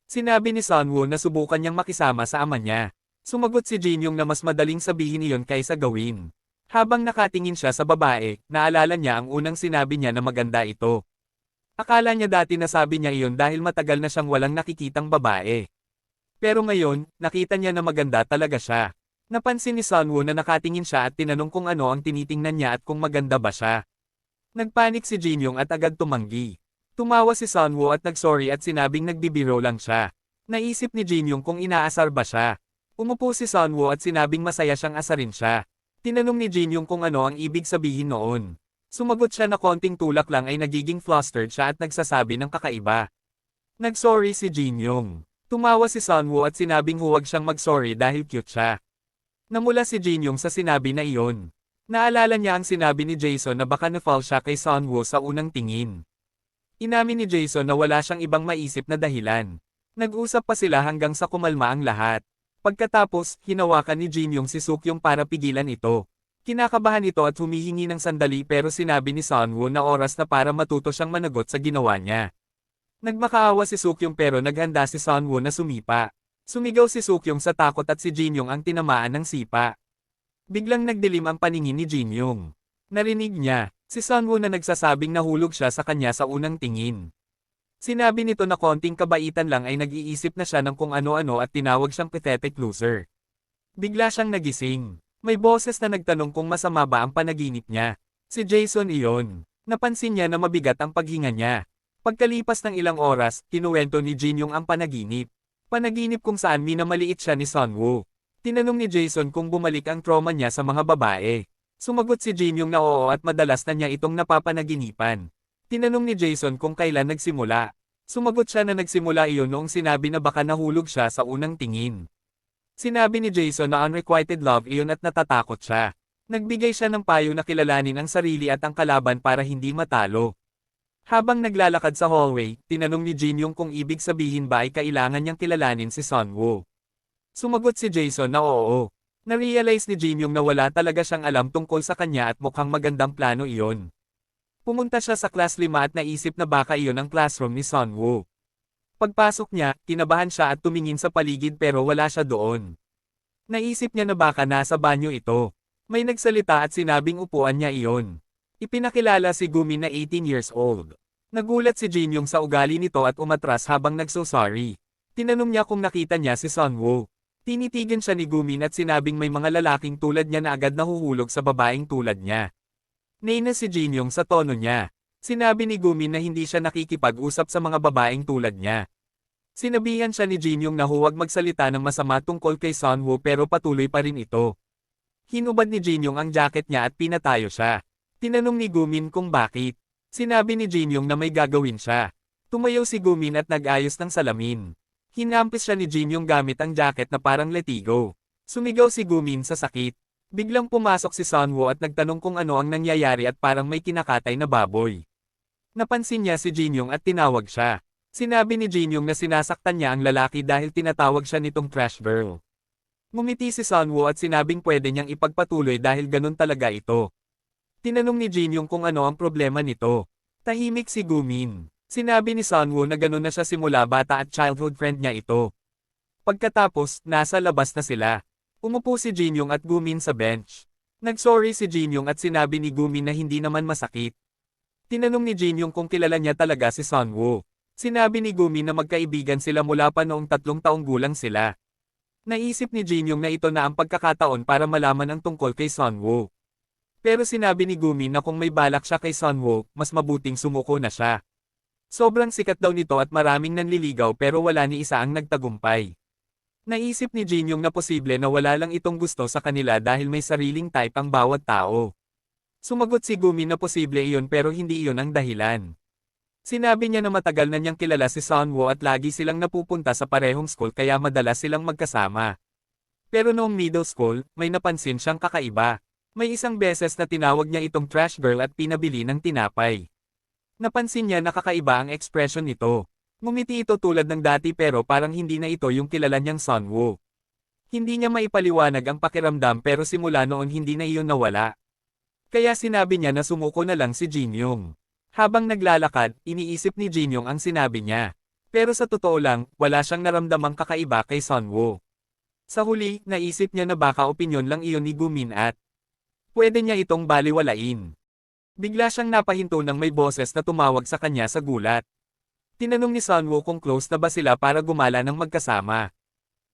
[SPEAKER 1] Sinabi ni Sunwoo na subukan niyang makisama sa ama niya. Sumagot si Jinyong na mas madaling sabihin iyon kaysa gawin. Habang nakatingin siya sa babae, naalala niya ang unang sinabi niya na maganda ito. Akala niya dati na sabi niya iyon dahil matagal na siyang walang nakikitang babae. Pero ngayon, nakita niya na maganda talaga siya. Napansin ni Sunwoo na nakatingin siya at tinanong kung ano ang tinitingnan niya at kung maganda ba siya. Nagpanik si Jinyong at agad tumanggi. Tumawa si Sunwoo at nagsorry at sinabing nagbibiro lang siya. Naisip ni Jinyong kung inaasar ba siya. Umupo si Sunwoo at sinabing masaya siyang asarin siya. Tinanong ni Jinyong kung ano ang ibig sabihin noon. Sumagot siya na konting tulak lang ay nagiging flustered siya at nagsasabi ng kakaiba. Nagsorry si Jinyong. Tumawa si Sunwoo at sinabing huwag siyang magsorry dahil cute siya. Namula si Jinyong sa sinabi na iyon. Naalala niya ang sinabi ni Jason na baka na-fall siya kay Sunwoo sa unang tingin. Inamin ni Jason na wala siyang ibang maisip na dahilan. Nag-usap pa sila hanggang sa kumalma ang lahat. Pagkatapos, hinawakan ni Jinyong si Sukyong para pigilan ito. Kinakabahan ito at humihingi ng sandali pero sinabi ni Sunwoo na oras na para matuto siyang managot sa ginawa niya. Nagmakaawa si Sukyong pero naghanda si Sunwoo na sumipa. Sumigaw si Sukyong sa takot at si Jinyong ang tinamaan ng sipa. Biglang nagdilim ang paningin ni Jinyong. Narinig niya, si Sunwoo na nagsasabing nahulog siya sa kanya sa unang tingin. Sinabi nito na konting kabaitan lang ay nag-iisip na siya ng kung ano-ano at tinawag siyang pathetic loser. Bigla siyang nagising. May boses na nagtanong kung masama ba ang panaginip niya. Si Jason iyon. Napansin niya na mabigat ang paghinga niya. Pagkalipas ng ilang oras, kinuwento ni Jinyong ang panaginip. Panaginip kung saan minamaliit siya ni Sunwoo. Tinanong ni Jason kung bumalik ang trauma niya sa mga babae. Sumagot si Jinyong na oo at madalas na niya itong napapanaginipan. Tinanong ni Jason kung kailan nagsimula. Sumagot siya na nagsimula iyon noong sinabi na baka nahulog siya sa unang tingin. Sinabi ni Jason na unrequited love iyon at natatakot siya. Nagbigay siya ng payo na kilalanin ang sarili at ang kalaban para hindi matalo. Habang naglalakad sa hallway, tinanong ni Jinyong kung ibig sabihin ba ay kailangan niyang kilalanin si Sunwoo. Sumagot si Jason na oo. Narealize ni Jinyong na wala talaga siyang alam tungkol sa kanya at mukhang magandang plano iyon. Pumunta siya sa class 5 at naisip na baka iyon ang classroom ni Sunwoo. Pagpasok niya, kinabahan siya at tumingin sa paligid pero wala siya doon. Naisip niya na baka nasa banyo ito. May nagsalita at sinabing upuan niya iyon. Ipinakilala si Gumi na 18 years old. Nagulat si Jinyong sa ugali nito at umatras habang nagso-sorry. Tinanong niya kung nakita niya si Sunwoo. Tinitigan siya ni Gumi at sinabing may mga lalaking tulad niya na agad nahuhulog sa babaeng tulad niya. Nainis si Jinyong sa tono niya. Sinabi ni Gumi na hindi siya nakikipag-usap sa mga babaeng tulad niya. Sinabihan siya ni Jinyong na huwag magsalita ng masama tungkol kay Sunwoo pero patuloy pa rin ito. Hinubad ni Jinyong ang jacket niya at pinatayo siya. Tinanong ni Gumin kung bakit. Sinabi ni Jinyong na may gagawin siya. Tumayo si Gumin at nag-ayos ng salamin. Hinampis siya ni Jinyong gamit ang jacket na parang letigo. Sumigaw si Gumin sa sakit. Biglang pumasok si Sunwoo at nagtanong kung ano ang nangyayari at parang may kinakatay na baboy. Napansin niya si Jinyong at tinawag siya. Sinabi ni Jinyong na sinasaktan niya ang lalaki dahil tinatawag siya nitong trash girl. Ngumiti si Sunwoo at sinabing pwede niyang ipagpatuloy dahil ganun talaga ito. Tinanong ni Jinyong kung ano ang problema nito. Tahimik si Gumin. Sinabi ni Sunwoo na ganun na siya simula bata at childhood friend niya ito. Pagkatapos, nasa labas na sila. Umupo si Jinyong at Gumin sa bench. Nagsorry si Jinyong at sinabi ni Gumin na hindi naman masakit. Tinanong ni Jinyong kung kilala niya talaga si Sunwoo. Sinabi ni Gumin na magkaibigan sila mula pa noong 3 taong gulang sila. Naisip ni Jinyong na ito na ang pagkakataon para malaman ang tungkol kay Sunwoo. Pero sinabi ni Gumin na kung may balak siya kay Sunwoo, mas mabuting sumuko na siya. Sobrang sikat daw nito at maraming nanliligaw pero wala ni isa ang nagtagumpay. Naisip ni Jinyong na posible na wala lang itong gusto sa kanila dahil may sariling type ang bawat tao. Sumagot si Gumin na posible iyon pero hindi iyon ang dahilan. Sinabi niya na matagal na niyang kilala si Sunwoo at lagi silang napupunta sa parehong school kaya madalas silang magkasama. Pero noong middle school, may napansin siyang kakaiba. May isang beses na tinawag niya itong trash girl at pinabili ng tinapay. Napansin niya na kakaiba ang ekspresyon nito. Ngumiti ito tulad ng dati pero parang hindi na ito yung kilala niyang Sunwoo. Hindi niya maipaliwanag ang pakiramdam pero simula noon hindi na iyon nawala. Kaya sinabi niya na sumuko na lang si Jinyong. Habang naglalakad, iniisip ni Jinyong ang sinabi niya. Pero sa totoo lang, wala siyang naramdamang kakaiba kay Sunwoo. Sa huli, naisip niya na baka opinyon lang iyon ni Gumin at pwede niya itong baliwalain. Bigla siyang napahinto nang may boses na tumawag sa kanya sa gulat. Tinanong ni Sunwoo kung close na ba sila para gumala ng magkasama.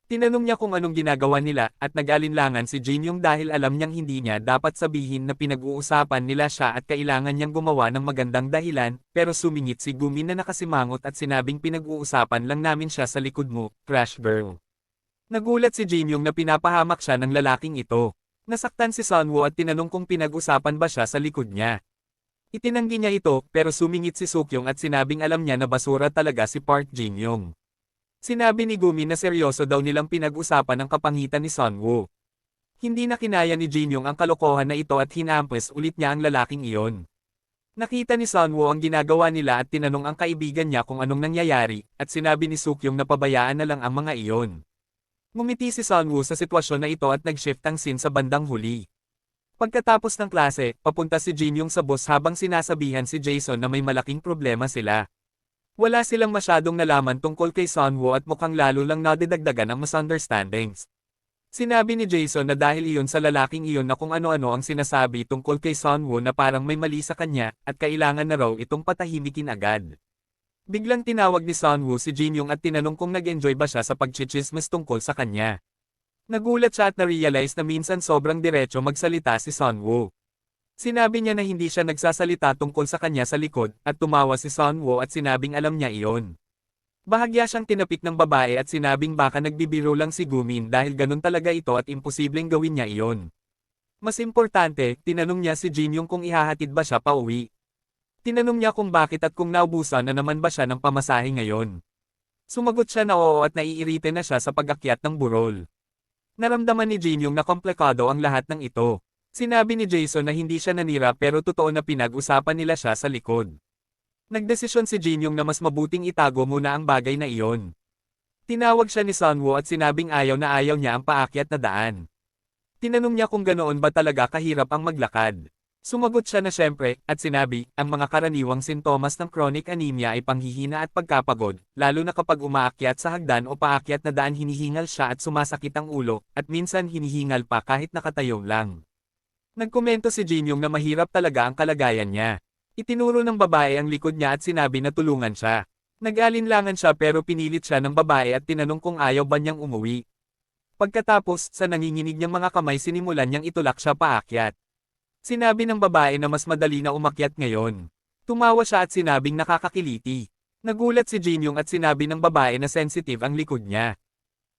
[SPEAKER 1] Tinanong niya kung anong ginagawa nila at nag-alinlangan si Jin Young dahil alam niyang hindi niya dapat sabihin na pinag-uusapan nila siya at kailangan niyang gumawa ng magandang dahilan, pero sumingit si Gumin na nakasimangot at sinabing pinag-uusapan lang namin siya sa likod mo, Crash Girl. Nagulat si Jin Young na pinapahamak siya ng lalaking ito. Nasaktan si Sunwoo at tinanong kung pinag-usapan ba siya sa likod niya. Itinanggi niya ito pero sumingit si Sukyong at sinabing alam niya na basura talaga si Park Jin Young. Sinabi ni Gumin na seryoso daw nilang pinag-usapan ang kapangitan ni Sunwoo. Hindi na kinaya ni Jin Young ang kalokohan na ito at hinampes ulit niya ang lalaking iyon. Nakita ni Sunwoo ang ginagawa nila at tinanong ang kaibigan niya kung anong nangyayari, at sinabi ni Sukyong na pabayaan na lang ang mga iyon. Ngumiti si Sunwoo sa sitwasyon na ito at nag-shift ang scene sa bandang huli. Pagkatapos ng klase, papunta si Jin Young sa bus habang sinasabihan si Jason na may malaking problema sila. Wala silang masyadong nalaman tungkol kay Sunwoo at mukhang lalo lang nadidagdagan ang misunderstandings. Sinabi ni Jason na dahil iyon sa lalaking iyon na kung ano-ano ang sinasabi tungkol kay Sunwoo na parang may mali sa kanya at kailangan na raw itong patahimikin agad. Biglang tinawag ni Sunwoo si Jin Young at tinanong kung nag-enjoy ba siya sa pagchichismis tungkol sa kanya. Nagulat siya at na-realize na minsan sobrang diretso magsalita si Sunwoo. Sinabi niya na hindi siya nagsasalita tungkol sa kanya sa likod, at tumawa si Sunwoo at sinabing alam niya iyon. Bahagya siyang tinapik ng babae at sinabing baka nagbibiro lang si Gumin dahil ganun talaga ito at imposibleng gawin niya iyon. Mas importante, tinanong niya si Jin Young kung ihahatid ba siya pauwi. Tinanong niya kung bakit at kung naubusan na naman ba siya ng pamasahe ngayon. Sumagot siya na oo at naiirite na siya sa pag-akyat ng burol. Naramdaman ni Jin Young na komplikado ang lahat ng ito. Sinabi ni Jason na hindi siya nanira pero totoo na pinag-usapan nila siya sa likod. Nagdesisyon si Jin Young na mas mabuting itago muna ang bagay na iyon. Tinawag siya ni Sunwoo at sinabing ayaw na ayaw niya ang paakyat na daan. Tinanong niya kung ganoon ba talaga kahirap ang maglakad. Sumagot siya na syempre, at sinabi, ang mga karaniwang sintomas ng chronic anemia ay panghihina at pagkapagod, lalo na kapag umaakyat sa hagdan o paakyat na daan hinihingal siya at sumasakit ang ulo, at minsan hinihingal pa kahit nakatayo lang. Nagkomento si Jin Young na mahirap talaga ang kalagayan niya. Itinuro ng babae ang likod niya at sinabi na tulungan siya. Nag-alinlangan siya pero pinilit siya ng babae at tinanong kung ayaw ba niyang umuwi. Pagkatapos, sa nanginginig niyang mga kamay sinimulan niyang itulak siya paakyat. Sinabi ng babae na mas madali na umakyat ngayon. Tumawa siya at sinabing nakakakiliti. Nagulat si Jin Young at sinabi ng babae na sensitive ang likod niya.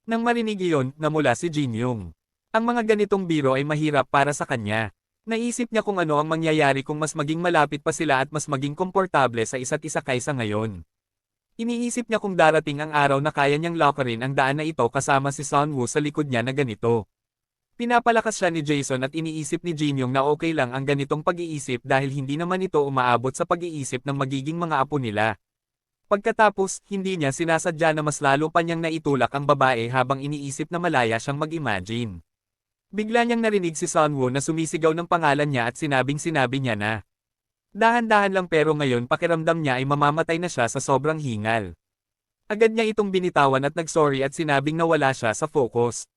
[SPEAKER 1] Nang marinig iyon, namula si Jin Young. Ang mga ganitong biro ay mahirap para sa kanya. Naisip niya kung ano ang mangyayari kung mas maging malapit pa sila at mas maging komportable sa isa't isa kaysa ngayon. Iniisip niya kung darating ang araw na kaya niyang lakarin ang daan na ito kasama si Sunwoo sa likod niya na ganito. Pinapalakas siya ni Jason at iniisip ni Jin Young na okay lang ang ganitong pag-iisip dahil hindi naman ito umaabot sa pag-iisip ng magiging mga apo nila. Pagkatapos, hindi niya sinasadya na mas lalo pa niyang naitulak ang babae habang iniisip na malaya siyang mag-imagine. Bigla niyang narinig si Sunwoo na sumisigaw ng pangalan niya at sinabi niya na. Dahan-dahan lang pero ngayon pakiramdam niya ay mamamatay na siya sa sobrang hingal. Agad niya itong binitawan at nagsorry at sinabing nawala siya sa focus.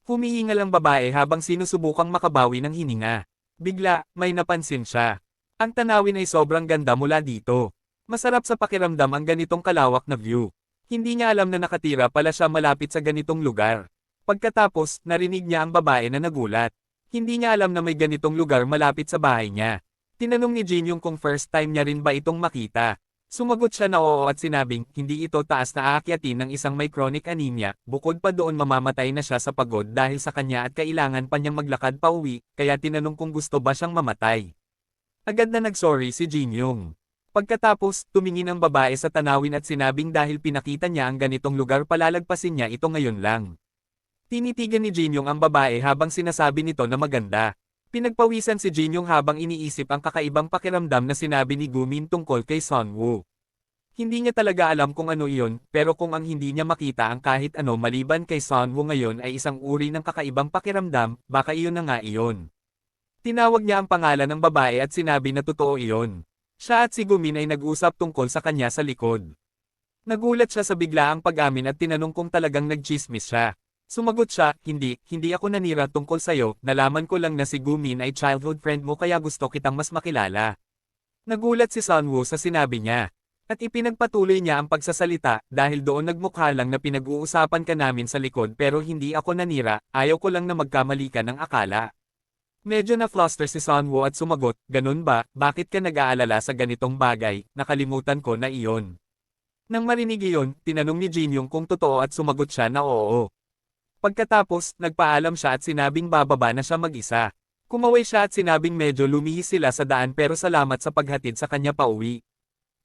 [SPEAKER 1] Humihingal ang babae habang sinusubukang makabawi ng hininga. Bigla, may napansin siya. Ang tanawin ay sobrang ganda mula dito. Masarap sa pakiramdam ang ganitong kalawak na view. Hindi niya alam na nakatira pala siya malapit sa ganitong lugar. Pagkatapos, narinig niya ang babae na nagulat. Hindi niya alam na may ganitong lugar malapit sa bahay niya. Tinanong ni Jin Young kung first time niya rin ba itong makita. Sumagot siya na oo at sinabing, hindi ito taas na aakyatin ng isang may chronic anemia, bukod pa doon mamamatay na siya sa pagod dahil sa kanya at kailangan pa niyang maglakad pa uwi, kaya tinanong kung gusto ba siyang mamatay. Agad na nagsorry si Jin Young. Pagkatapos, tumingin ang babae sa tanawin at sinabing dahil pinakita niya ang ganitong lugar palalagpasin niya ito ngayon lang. Tinitigan ni Jin Young ang babae habang sinasabi nito na maganda. Pinagpawisan si Jin Young habang iniisip ang kakaibang pakiramdam na sinabi ni Gumin tungkol kay Sunwoo. Hindi niya talaga alam kung ano iyon, pero kung ang hindi niya makita ang kahit ano maliban kay Sunwoo ngayon ay isang uri ng kakaibang pakiramdam, baka iyon na nga iyon. Tinawag niya ang pangalan ng babae at sinabi na totoo iyon. Siya at si Gumin ay nag-usap tungkol sa kanya sa likod. Nagulat siya sa biglaang pag-amin at tinanong kung talagang nagchismis siya. Sumagot siya, hindi ako nanira tungkol sa'yo, nalaman ko lang na si Gumin ay childhood friend mo kaya gusto kitang mas makilala. Nagulat si Sunwoo sa sinabi niya. At ipinagpatuloy niya ang pagsasalita, dahil doon nagmukha lang na pinag-uusapan ka namin sa likod pero hindi ako nanira, ayaw ko lang na magkamali ka ng akala. Medyo na-fluster si Sunwoo at sumagot, ganun ba, bakit ka nag-aalala sa ganitong bagay, nakalimutan ko na iyon. Nang marinig iyon, tinanong ni Jinyong kung totoo at sumagot siya na oo. Pagkatapos, nagpaalam siya at sinabing bababa na siya mag-isa. Kumaway siya at sinabing medyo lumihis sila sa daan pero salamat sa paghatid sa kanya pauwi.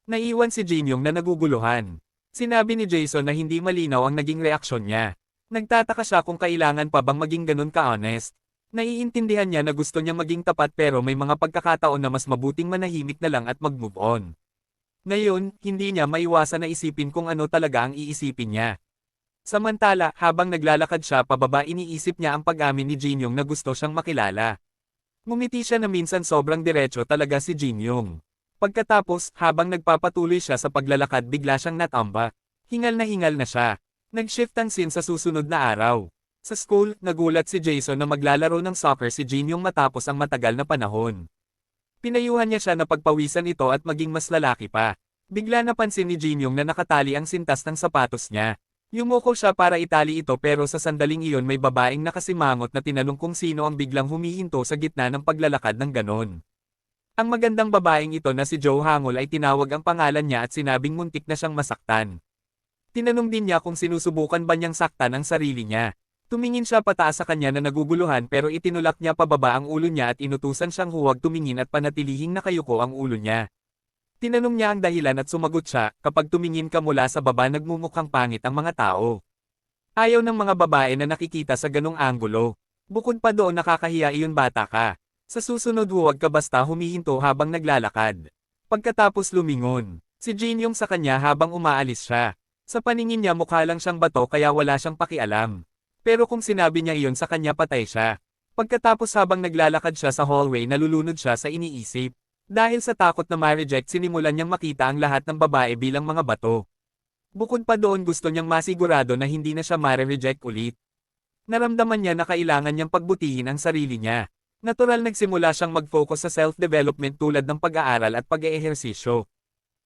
[SPEAKER 1] Naiwan si Jinyong na naguguluhan. Sinabi ni Jason na hindi malinaw ang naging reaksyon niya. Nagtataka siya kung kailangan pa bang maging ganun ka-honest. Naiintindihan niya na gusto niya maging tapat pero may mga pagkakataon na mas mabuting manahimik na lang at mag-move on. Ngayon, hindi niya maiwasan na isipin kung ano talaga ang iisipin niya. Samantala, habang naglalakad siya pababa iniisip niya ang pag-amin ni Jinyong na gusto siyang makilala. Ngumiti siya na minsan sobrang diretso talaga si Jinyong. Pagkatapos, habang nagpapatuloy siya sa paglalakad bigla siyang natambak. Hingal na siya. Nag-shift ang scene sa susunod na araw. Sa school, nagulat si Jason na maglalaro ng soccer si Jinyong matapos ang matagal na panahon. Pinayuhan niya siya na pagpawisan ito at maging mas lalaki pa. Bigla napansin ni Jinyong na nakatali ang sintas ng sapatos niya. Yumuko siya para itali ito pero sa sandaling iyon may babaeng nakasimangot na tinanong kung sino ang biglang humihinto sa gitna ng paglalakad ng ganon. Ang magandang babaeng ito na si Jo Hangul ay tinawag ang pangalan niya at sinabing muntik na siyang masaktan. Tinanong din niya kung sinusubukan ba niyang saktan ang sarili niya. Tumingin siya pataas sa kanya na naguguluhan pero itinulak niya pababa ang ulo niya at inutusan siyang huwag tumingin at panatilihing nakayuko ang ulo niya. Tinanong niya ang dahilan at sumagot siya, kapag tumingin ka mula sa baba nagmumukhang pangit ang mga tao. Ayaw ng mga babae na nakikita sa ganong anggulo. Bukod pa doon nakakahiya iyon bata ka. Sa susunod huwag ka basta humihinto habang naglalakad. Pagkatapos lumingon, si Jinyong sa kanya habang umaalis siya. Sa paningin niya mukha lang siyang bato kaya wala siyang pakialam. Pero kung sinabi niya iyon sa kanya patay siya. Pagkatapos habang naglalakad siya sa hallway nalulunod siya sa iniisip. Dahil sa takot na ma-reject sinimulan niyang makita ang lahat ng babae bilang mga bato. Bukod pa doon gusto niyang masigurado na hindi na siya ma-reject ulit. Naramdaman niya na kailangan niyang pagbutihin ang sarili niya. Natural nagsimula siyang mag-focus sa self-development tulad ng pag-aaral at pag-eehersisyo.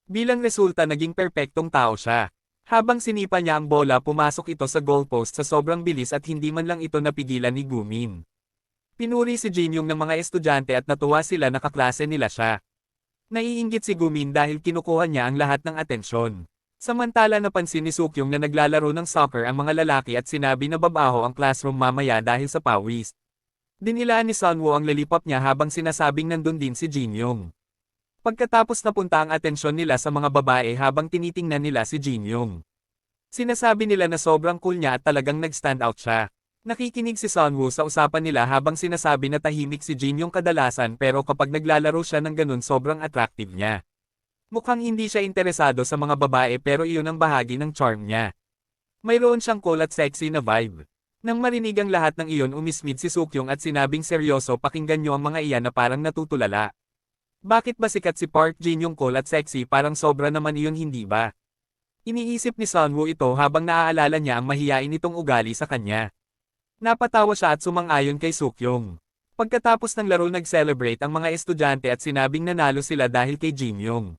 [SPEAKER 1] Bilang resulta naging perpektong tao siya. Habang sinipa niya ang bola pumasok ito sa goalpost sa sobrang bilis at hindi man lang ito napigilan ni Gumin. Pinuri si Jinyong ng mga estudyante at natuwa sila na kaklase nila siya. Naiinggit si Gumin dahil kinukuha niya ang lahat ng atensyon. Samantala napansin ni Sukyong na naglalaro ng soccer ang mga lalaki at sinabi na babaho ang classroom mamaya dahil sa pawis. Dinilaan ni Sunwoo ang lollipop niya habang sinasabing nandun din si Jinyong. Pagkatapos napunta ang atensyon nila sa mga babae habang tinitingnan nila si Jinyong. Sinasabi nila na sobrang cool niya at talagang nag-stand out siya. Nakikinig si Sunwoo sa usapan nila habang sinasabi na tahimik si Jinyong kadalasan pero kapag naglalaro siya ng ganun sobrang attractive niya. Mukhang hindi siya interesado sa mga babae pero iyon ang bahagi ng charm niya. Mayroon siyang cool at sexy na vibe. Nang marinig ang lahat ng iyon umismid si Sukyong at sinabing seryoso pakinggan niyo ang mga iyan na parang natutulala. Bakit ba sikat si Park Jin yung cool at sexy parang sobra naman iyon hindi ba? Iniisip ni Sunwoo ito habang naaalala niya ang mahiyain nitong ugali sa kanya. Napatawa siya at sumang-ayon kay Sukyong. Pagkatapos ng laro nag-celebrate ang mga estudyante at sinabing nanalo sila dahil kay Jinyong.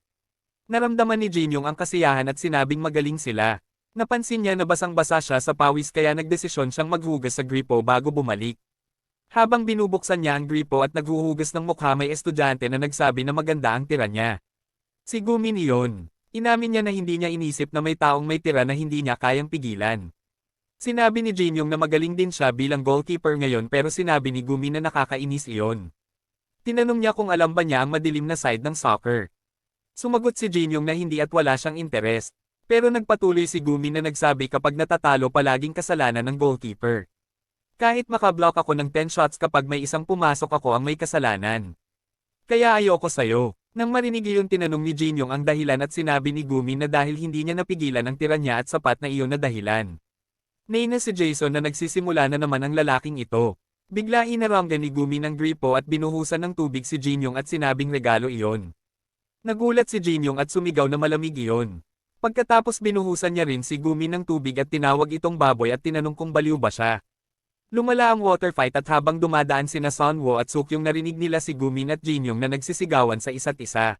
[SPEAKER 1] Naramdaman ni Jinyong ang kasiyahan at sinabing magaling sila. Napansin niya na basang-basa siya sa pawis kaya nagdesisyon siyang maghugas sa gripo bago bumalik. Habang binubuksan niya ang gripo at naghuhugas ng mukha may estudyante na nagsabi na maganda ang tira niya. Si Gumin iyon. Inamin niya na hindi niya inisip na may taong may tira na hindi niya kayang pigilan. Sinabi ni Jinyong na magaling din siya bilang goalkeeper ngayon pero sinabi ni Gumin na nakakainis iyon. Tinanong niya kung alam ba niya ang madilim na side ng soccer. Sumagot si Jinyong na hindi at wala siyang interest. Pero nagpatuloy si Gumin na nagsabi kapag natatalo palaging kasalanan ng goalkeeper. Kahit makablock ako ng 10 shots kapag may isang pumasok ako ang may kasalanan. Kaya ayoko sayo. Nang marinig iyon tinanong ni Jinyong ang dahilan at sinabi ni Gumin na dahil hindi niya napigilan ang tira niya at sapat na iyon na dahilan. Naina si Jason na nagsisimula na naman ang lalaking ito. Bigla inaranggan ni Gumin ang gripo at binuhusan ng tubig si Jinyong at sinabing regalo iyon. Nagulat si Jinyong at sumigaw na malamig iyon. Pagkatapos binuhusan niya rin si Gumi ng tubig at tinawag itong baboy at tinanong kung baliw ba siya. Lumala ang water fight at habang dumadaan sina Sunwoo at Sukyung narinig nila si Gumin at Jinyong na nagsisigawan sa isa't isa.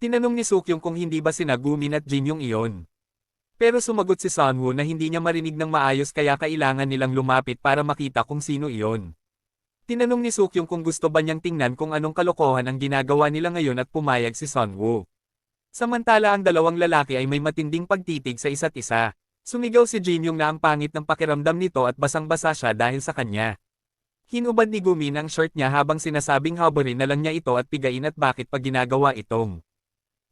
[SPEAKER 1] Tinanong ni Sukyung kung hindi ba sina Gumin at Jinyong iyon. Pero sumagot si Sunwoo na hindi niya marinig ng maayos kaya kailangan nilang lumapit para makita kung sino iyon. Tinanong ni Sukyung kung gusto ba niyang tingnan kung anong kalokohan ang ginagawa nila ngayon at pumayag si Sunwoo. Samantala ang dalawang lalaki ay may matinding pagtitig sa isa't isa. Sumigaw si Jinyong na ang pangit ng pakiramdam nito at basang-basa siya dahil sa kanya. Hinubad ni Gumin ang shirt niya habang sinasabing habarin na lang niya ito at pigain at bakit pa ginagawa itong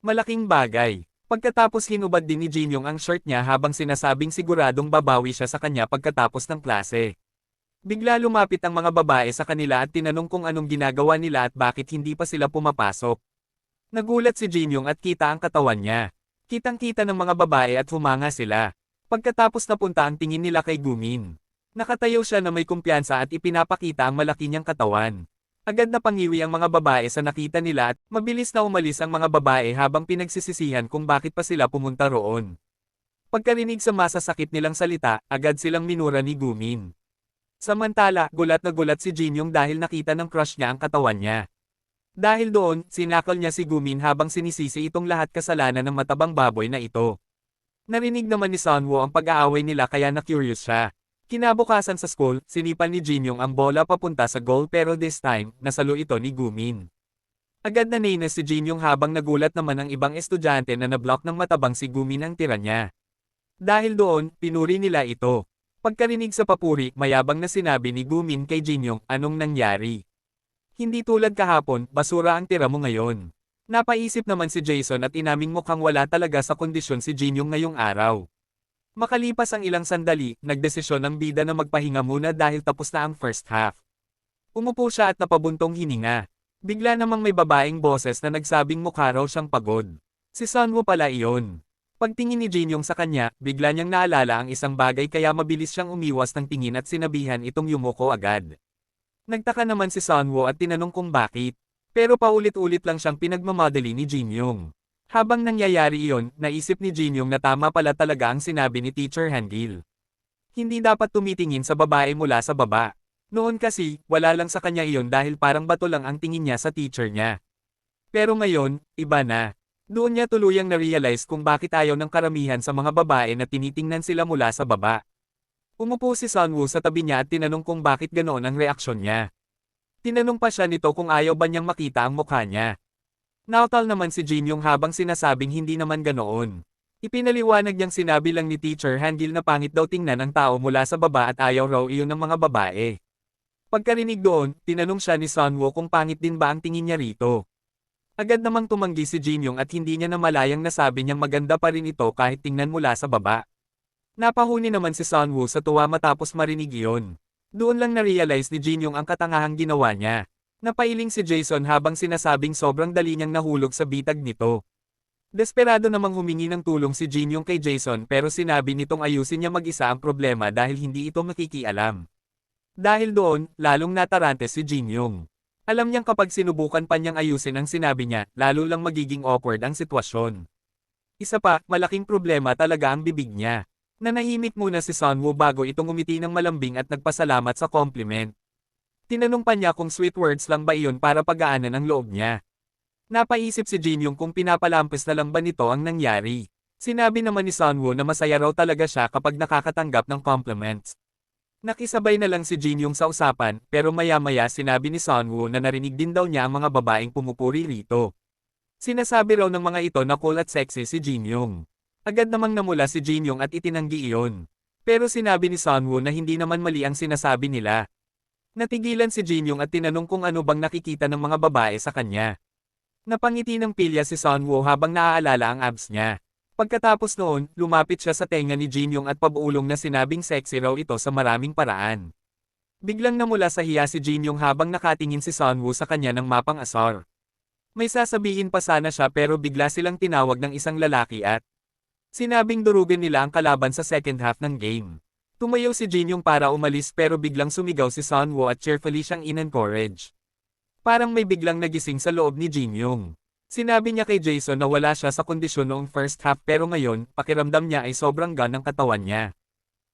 [SPEAKER 1] malaking bagay. Pagkatapos hinubad din ni Jinyong ang shirt niya habang sinasabing siguradong babawi siya sa kanya pagkatapos ng klase. Bigla lumapit ang mga babae sa kanila at tinanong kung anong ginagawa nila at bakit hindi pa sila pumapasok. Nagulat si Jinyong at kita ang katawan niya. Kitang-kita ng mga babae at humanga sila. Pagkatapos napunta ang tingin nila kay Gumin. Nakatayo siya na may kumpiyansa at ipinapakita ang malaki niyang katawan. Agad na pangiwi ang mga babae sa nakita nila at mabilis na umalis ang mga babae habang pinagsisisihan kung bakit pa sila pumunta roon. Pagkarinig sa masasakit nilang salita, agad silang minura ni Gumin. Samantala, gulat na gulat si Jinyong dahil nakita ng crush niya ang katawan niya. Dahil doon, sinakal niya si Gumin habang sinisisi itong lahat kasalanan ng matabang baboy na ito. Narinig naman ni Sunwoo ang pag-aaway nila kaya na-curious siya. Kinabukasan sa school, sinipan ni Jinyong ang bola papunta sa goal pero this time, nasalo ito ni Gumin. Agad na nainis si Jinyong habang nagulat naman ang ibang estudyante na nablock ng matabang si Gumin ang tira niya. Dahil doon, pinuri nila ito. Pagkarinig sa papuri, mayabang na sinabi ni Gumin kay Jinyong, anong nangyari? Hindi tulad kahapon, basura ang tira mo ngayon. Napaisip naman si Jason at inaming mukhang wala talaga sa kondisyon si Jinyong ngayong araw. Makalipas ang ilang sandali, nagdesisyon ang bida na magpahinga muna dahil tapos na ang first half. Umupo siya at napabuntong hininga. Bigla namang may babaeng boses na nagsabing mukha raw siyang pagod. Si Sunwoo pala iyon. Pagtingin ni Jinyong sa kanya, bigla niyang naalala ang isang bagay kaya mabilis siyang umiwas ng tingin at sinabihan itong yumuko agad. Nagtaka naman si Sunwoo at tinanong kung bakit. Pero paulit-ulit lang siyang pinagmamadali ni Jinyong. Habang nangyayari iyon, naisip ni Jinyong na tama pala talaga ang sinabi ni Teacher Hangil. Hindi dapat tumitingin sa babae mula sa baba. Noon kasi, wala lang sa kanya iyon dahil parang bato lang ang tingin niya sa teacher niya. Pero ngayon, iba na. Doon niya tuluyang na-realize kung bakit ayaw ng karamihan sa mga babae na tinitingnan sila mula sa baba. Umupo si Sunwoo sa tabi niya at tinanong kung bakit ganoon ang reaksyon niya. Tinanong pa siya nito kung ayaw ba niyang makita ang mukha niya. Nautal naman si Jinyong habang sinasabing hindi naman ganoon. Ipinaliwanag niyang sinabi lang ni Teacher Hangil na pangit daw tingnan ang tao mula sa baba at ayaw raw iyon ng mga babae. Pagkarinig doon, tinanong siya ni Sunwoo kung pangit din ba ang tingin niya rito. Agad namang tumanggi si Jinyong at hindi niya namalayang nasabi niyang maganda pa rin ito kahit tingnan mula sa baba. Napahuni naman si Sunwoo sa tuwa matapos marinig iyon. Doon lang na-realize ni Jinyong ang katangahang ginawa niya. Napailing si Jason habang sinasabing sobrang dali niyang nahulog sa bitag nito. Desperado namang humingi ng tulong si Jinyong kay Jason pero sinabi nitong ayusin niya mag-isa ang problema dahil hindi ito makikialam. Dahil doon, lalong natarante si Jinyong. Alam niyang kapag sinubukan pa niyang ayusin ang sinabi niya, lalo lang magiging awkward ang sitwasyon. Isa pa, malaking problema talaga ang bibig niya. Nanahimik muna si Sunwoo bago itong umiti ng malambing at nagpasalamat sa compliment. Tinanong pa niya kung sweet words lang ba iyon para pagaanan ang loob niya. Napaisip si Jinyong kung pinapalampis na lang ba nito ang nangyari. Sinabi naman ni Sunwoo na masaya raw talaga siya kapag nakakatanggap ng compliments. Nakisabay na lang si Jinyong sa usapan, pero maya-maya sinabi ni Sunwoo na narinig din daw niya ang mga babaeng pumupuri rito. Sinasabi raw ng mga ito na cool at sexy si Jinyong. Agad namang namula si Jinyong at itinanggi iyon. Pero sinabi ni Sunwoo na hindi naman mali ang sinasabi nila. Natigilan si Jinyong at tinanong kung ano bang nakikita ng mga babae sa kanya. Napangiti ng pilya si Sunwoo habang naaalala ang abs niya. Pagkatapos noon, lumapit siya sa tenga ni Jinyong at pabuulong na sinabing sexy raw ito sa maraming paraan. Biglang namula sa hiya si Jinyong habang nakatingin si Sunwoo sa kanya ng mapang-asar. May sasabihin pa sana siya pero bigla silang tinawag ng isang lalaki at sinabing durugin nila ang kalaban sa second half ng game. Tumayo si Jinyong para umalis pero biglang sumigaw si Sunwoo at cheerfully siyang in-encourage. Parang may biglang nagising sa loob ni Jinyong. Sinabi niya kay Jason na wala siya sa kondisyon noong first half pero ngayon, pakiramdam niya ay sobrang gaan ng katawan niya.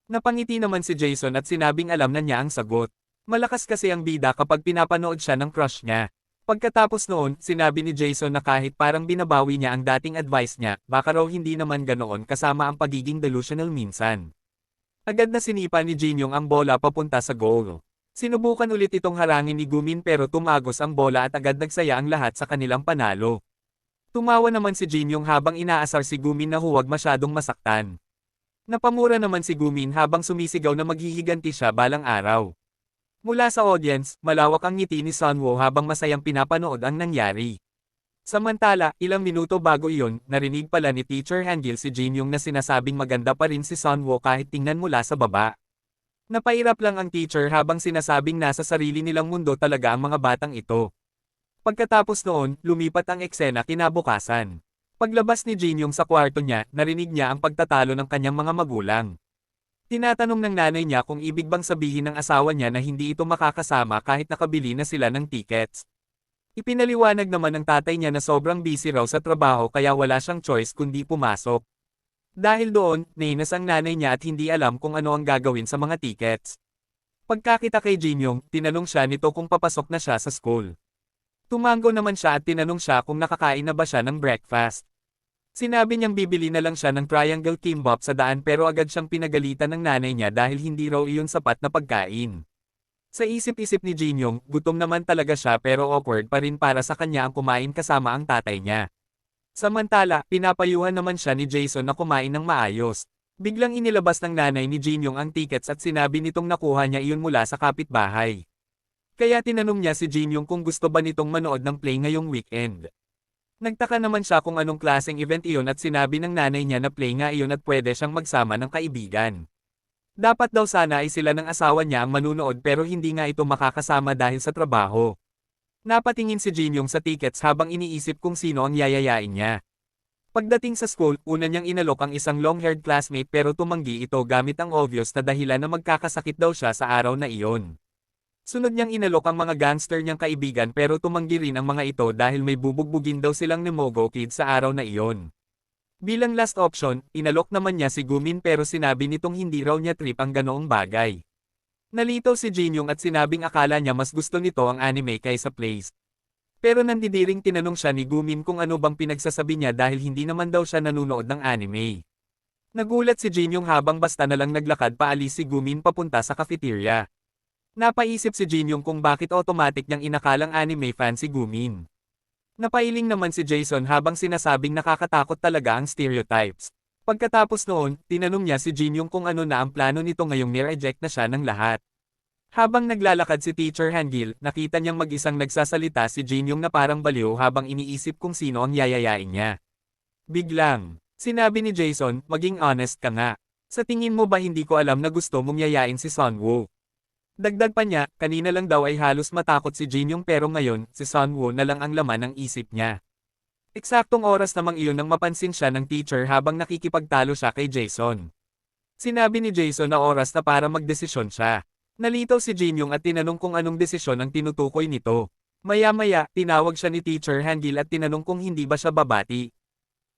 [SPEAKER 1] Napangiti naman si Jason at sinabing alam na niya ang sagot. Malakas kasi ang bida kapag pinapanood siya ng crush niya. Pagkatapos noon, sinabi ni Jason na kahit parang binabawi niya ang dating advice niya, baka raw hindi naman ganoon kasama ang pagiging delusional minsan. Agad na sinipa ni Jinyong ang bola papunta sa goal. Sinubukan ulit itong harangin ni Gumin pero tumagos ang bola at agad nagsaya ang lahat sa kanilang panalo. Tumawa naman si Jinyong habang inaasar si Gumin na huwag masyadong masaktan. Napamura naman si Gumin habang sumisigaw na maghihiganti siya balang araw. Mula sa audience, malawak ang ngiti ni Sunwoo habang masayang pinapanood ang nangyari. Samantala, ilang minuto bago iyon, narinig pala ni Teacher Hangil si Jinyong na sinasabing maganda pa rin si Sunwoo kahit tingnan mula sa baba. Napairap lang ang teacher habang sinasabing nasa sarili nilang mundo talaga ang mga batang ito. Pagkatapos noon, lumipat ang eksena kinabukasan. Paglabas ni Jinyong sa kwarto niya, narinig niya ang pagtatalo ng kanyang mga magulang. Tinatanong ng nanay niya kung ibig bang sabihin ng asawa niya na hindi ito makakasama kahit nakabili na sila ng tickets. Ipinaliwanag naman ng tatay niya na sobrang busy raw sa trabaho kaya wala siyang choice kundi pumasok. Dahil doon, nainas ang nanay niya at hindi alam kung ano ang gagawin sa mga tickets. Pagkakita kay Jinyong, tinanong siya nito kung papasok na siya sa school. Tumango naman siya at tinanong siya kung nakakain na ba siya ng breakfast. Sinabi niyang bibili na lang siya ng triangle kimbap sa daan pero agad siyang pinagalitan ng nanay niya dahil hindi raw iyon sapat na pagkain. Sa isip-isip ni Jinyong, gutom naman talaga siya pero awkward pa rin para sa kanya ang kumain kasama ang tatay niya. Samantala, pinapayuhan naman siya ni Jason na kumain ng maayos. Biglang inilabas ng nanay ni Jinyong ang tickets at sinabi nitong nakuha niya iyon mula sa kapitbahay. Kaya tinanong niya si Jinyong kung gusto ba nitong manood ng play ngayong weekend. Nagtaka naman siya kung anong klaseng event iyon at sinabi ng nanay niya na play nga iyon at pwede siyang magsama ng kaibigan. Dapat daw sana ay sila ng asawa niya ang manunood pero hindi nga ito makakasama dahil sa trabaho. Napatingin si Jinyong sa tickets habang iniisip kung sino ang yayayain niya. Pagdating sa school, una niyang inalok ang isang long-haired classmate pero tumanggi ito gamit ang obvious na dahilan na magkakasakit daw siya sa araw na iyon. Sunod niyang inalok ang mga gangster niyang kaibigan pero tumanggi rin ang mga ito dahil may bubugbugin daw silang Nemogo Kid sa araw na iyon. Bilang last option, inalok naman niya si Gumin pero sinabi nitong hindi raw niya trip ang ganoong bagay. Nalito si Jinyong at sinabing akala niya mas gusto nito ang anime kaysa plays. Pero nandidiring tinanong siya ni Gumin kung ano bang pinagsasabi niya dahil hindi naman daw siya nanunood ng anime. Nagulat si Jinyong habang basta na lang naglakad paalis si Gumin papunta sa cafeteria. Napaisip si Jinyong kung bakit automatic niyang inakalang anime fan si Gumin. Napailing naman si Jason habang sinasabing nakakatakot talaga ang stereotypes. Pagkatapos noon, tinanong niya si Jinyong kung ano na ang plano nito ngayong nireject na siya ng lahat. Habang naglalakad si Teacher Hangil, nakita niyang mag-isang nagsasalita si Jinyong na parang baliw habang iniisip kung sino ang yayayain niya. Biglang, sinabi ni Jason, maging honest ka nga. Sa tingin mo ba hindi ko alam na gusto mong yayain si Sunwoo? Dagdag pa niya, kanina lang daw ay halos matakot si Jinyong pero ngayon, si Sunwoo na lang ang laman ng isip niya. Eksaktong oras namang iyon nang mapansin siya ng teacher habang nakikipagtalo siya kay Jason. Sinabi ni Jason na oras na para magdesisyon siya. Nalitaw si Jinyong at tinanong kung anong desisyon ang tinutukoy nito. Maya-maya, tinawag siya ni Teacher Hangil at tinanong kung hindi ba siya babati.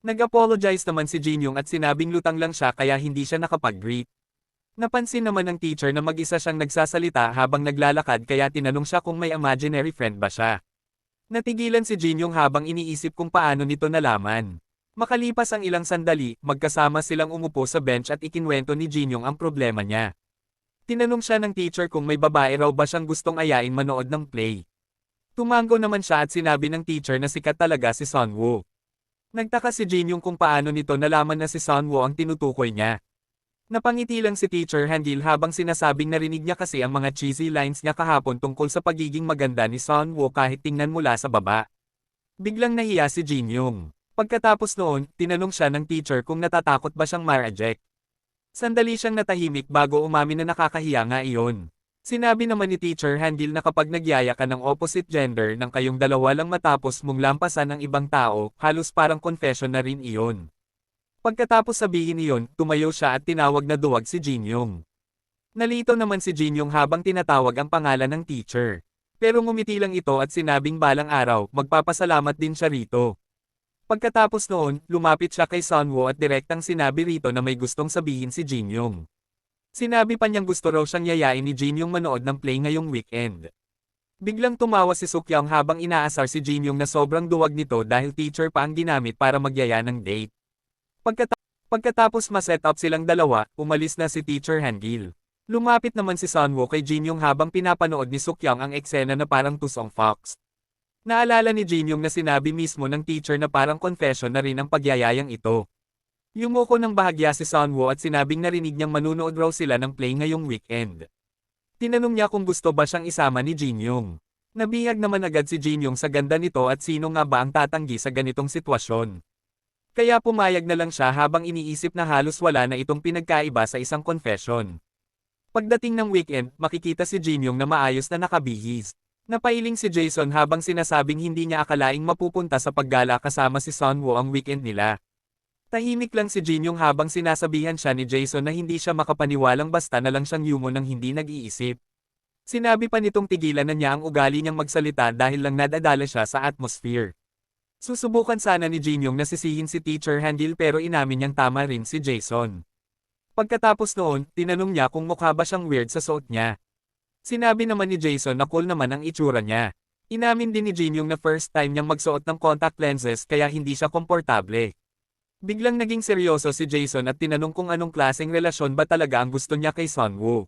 [SPEAKER 1] Nag-apologize naman si Jinyong at sinabing lutang lang siya kaya hindi siya nakapag-greet. Napansin naman ng teacher na mag-isa siyang nagsasalita habang naglalakad kaya tinanong siya kung may imaginary friend ba siya. Natigilan si Jinyong habang iniisip kung paano nito nalaman. Makalipas ang ilang sandali, magkasama silang umupo sa bench at ikinwento ni Jinyong ang problema niya. Tinanong siya ng teacher kung may babae raw ba siyang gustong ayain manood ng play. Tumango naman siya at sinabi ng teacher na sikat talaga si Sunwoo. Nagtaka si Jinyong kung paano nito nalaman na si Sunwoo ang tinutukoy niya. Napangiti lang si Teacher Hangil habang sinasabing narinig niya kasi ang mga cheesy lines niya kahapon tungkol sa pagiging maganda ni Sunwoo kahit tingnan mula sa baba. Biglang nahiya si Jinyong. Pagkatapos noon, tinanong siya ng teacher kung natatakot ba siyang ma-reject. Sandali siyang natahimik bago umamin na nakakahiya nga iyon. Sinabi naman ni Teacher Hangil na kapag nagyaya ka ng opposite gender ng kayong dalawa lang matapos mong lampasan ng ibang tao, halos parang confession na rin iyon. Pagkatapos sabihin iyon, tumayo siya at tinawag na duwag si Jinyong. Nalito naman si Jinyong habang tinatawag ang pangalan ng teacher. Pero ngumiti lang ito at sinabing balang araw, magpapasalamat din siya rito. Pagkatapos noon, lumapit siya kay Sunwoo at direktang sinabi rito na may gustong sabihin si Jinyong. Sinabi pa niyang gusto raw siyang yayain ni Jinyong manood ng play ngayong weekend. Biglang tumawa si Sookyung habang inaasar si Jinyong na sobrang duwag nito dahil teacher pa ang ginamit para magyaya ng date. Pagkatapos ma-set up silang dalawa, umalis na si Teacher Hangil. Lumapit naman si Sunwoo kay Jinyong habang pinapanood ni Sookyung ang eksena na parang Tusong Fox. Naalala ni Jinyong na sinabi mismo ng teacher na parang confession na rin ang pagyayayang ito. Yumuko ng bahagya si Sunwoo at sinabing narinig niyang manunood raw sila ng play ngayong weekend. Tinanong niya kung gusto ba siyang isama ni Jinyong. Nabihag naman agad si Jinyong sa ganda nito at sino nga ba ang tatanggi sa ganitong sitwasyon. Kaya pumayag na lang siya habang iniisip na halos wala na itong pinagkaiba sa isang confession. Pagdating ng weekend, makikita si Jinyong na maayos na nakabihis. Napailing si Jason habang sinasabing hindi niya akalaing mapupunta sa paggala kasama si Sunwoo ang weekend nila. Tahimik lang si Jinyong habang sinasabihan siya ni Jason na hindi siya makapaniwalang basta na lang siyang yumo ng hindi nag-iisip. Sinabi pa nitong tigilan na niya ang ugali niyang magsalita dahil lang nadadala siya sa atmosphere. Susubukan sana ni Jinyong na sisihin si Teacher Hangil pero inamin niyang tama rin si Jason. Pagkatapos noon, tinanong niya kung mukha ba siyang weird sa suot niya. Sinabi naman ni Jason na cool naman ang itsura niya. Inamin din ni Jinyong na first time niyang magsuot ng contact lenses kaya hindi siya komportable. Biglang naging seryoso si Jason at tinanong kung anong klaseng relasyon ba talaga ang gusto niya kay Sunwoo.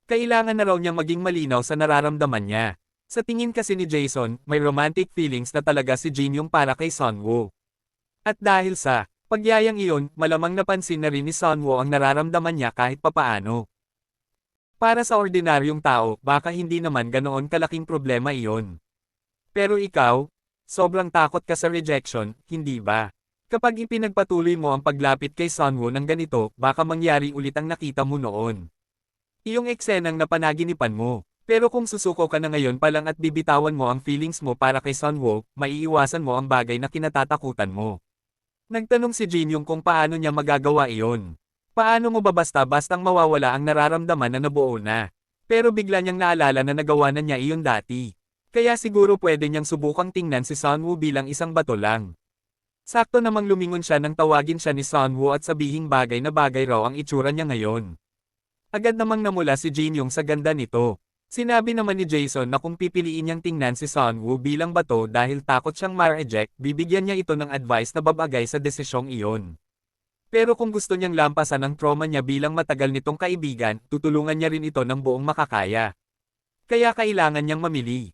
[SPEAKER 1] Kailangan na raw niyang maging malinaw sa nararamdaman niya. Sa tingin kasi ni Jason, may romantic feelings na talaga si Jinyong para kay Sunwoo. At dahil sa pagyayang iyon, malamang napansin na rin ni Sunwoo ang nararamdaman niya kahit papaano. Para sa ordinaryong tao, baka hindi naman ganoon kalaking problema iyon. Pero ikaw, sobrang takot ka sa rejection, hindi ba? Kapag ipinagpatuloy mo ang paglapit kay Sunwoo ng ganito, baka mangyari ulit ang nakita mo noon. Iyong eksenang napanaginipan mo. Pero kung susuko ka na ngayon pa lang at bibitawan mo ang feelings mo para kay Sunwoo, maiiwasan mo ang bagay na kinatatakutan mo. Nagtanong si Jinyong kung paano niya magagawa iyon. Paano mo ba basta-bastang mawawala ang nararamdaman na nabuo na? Pero bigla niyang naalala na nagawa na niya iyon dati. Kaya siguro pwede niyang subukang tingnan si Sunwoo bilang isang bato lang. Sakto namang lumingon siya nang tawagin siya ni Sunwoo at sabihing bagay na bagay raw ang itsura niya ngayon. Agad namang namula si Jinyong sa ganda nito. Sinabi naman ni Jason na kung pipiliin niyang tingnan si Sunwoo bilang bato dahil takot siyang ma-reject, bibigyan niya ito ng advice na babagay sa desisyong iyon. Pero kung gusto niyang lampasan ang trauma niya bilang matagal nitong kaibigan, tutulungan niya rin ito ng buong makakaya. Kaya kailangan niyang mamili.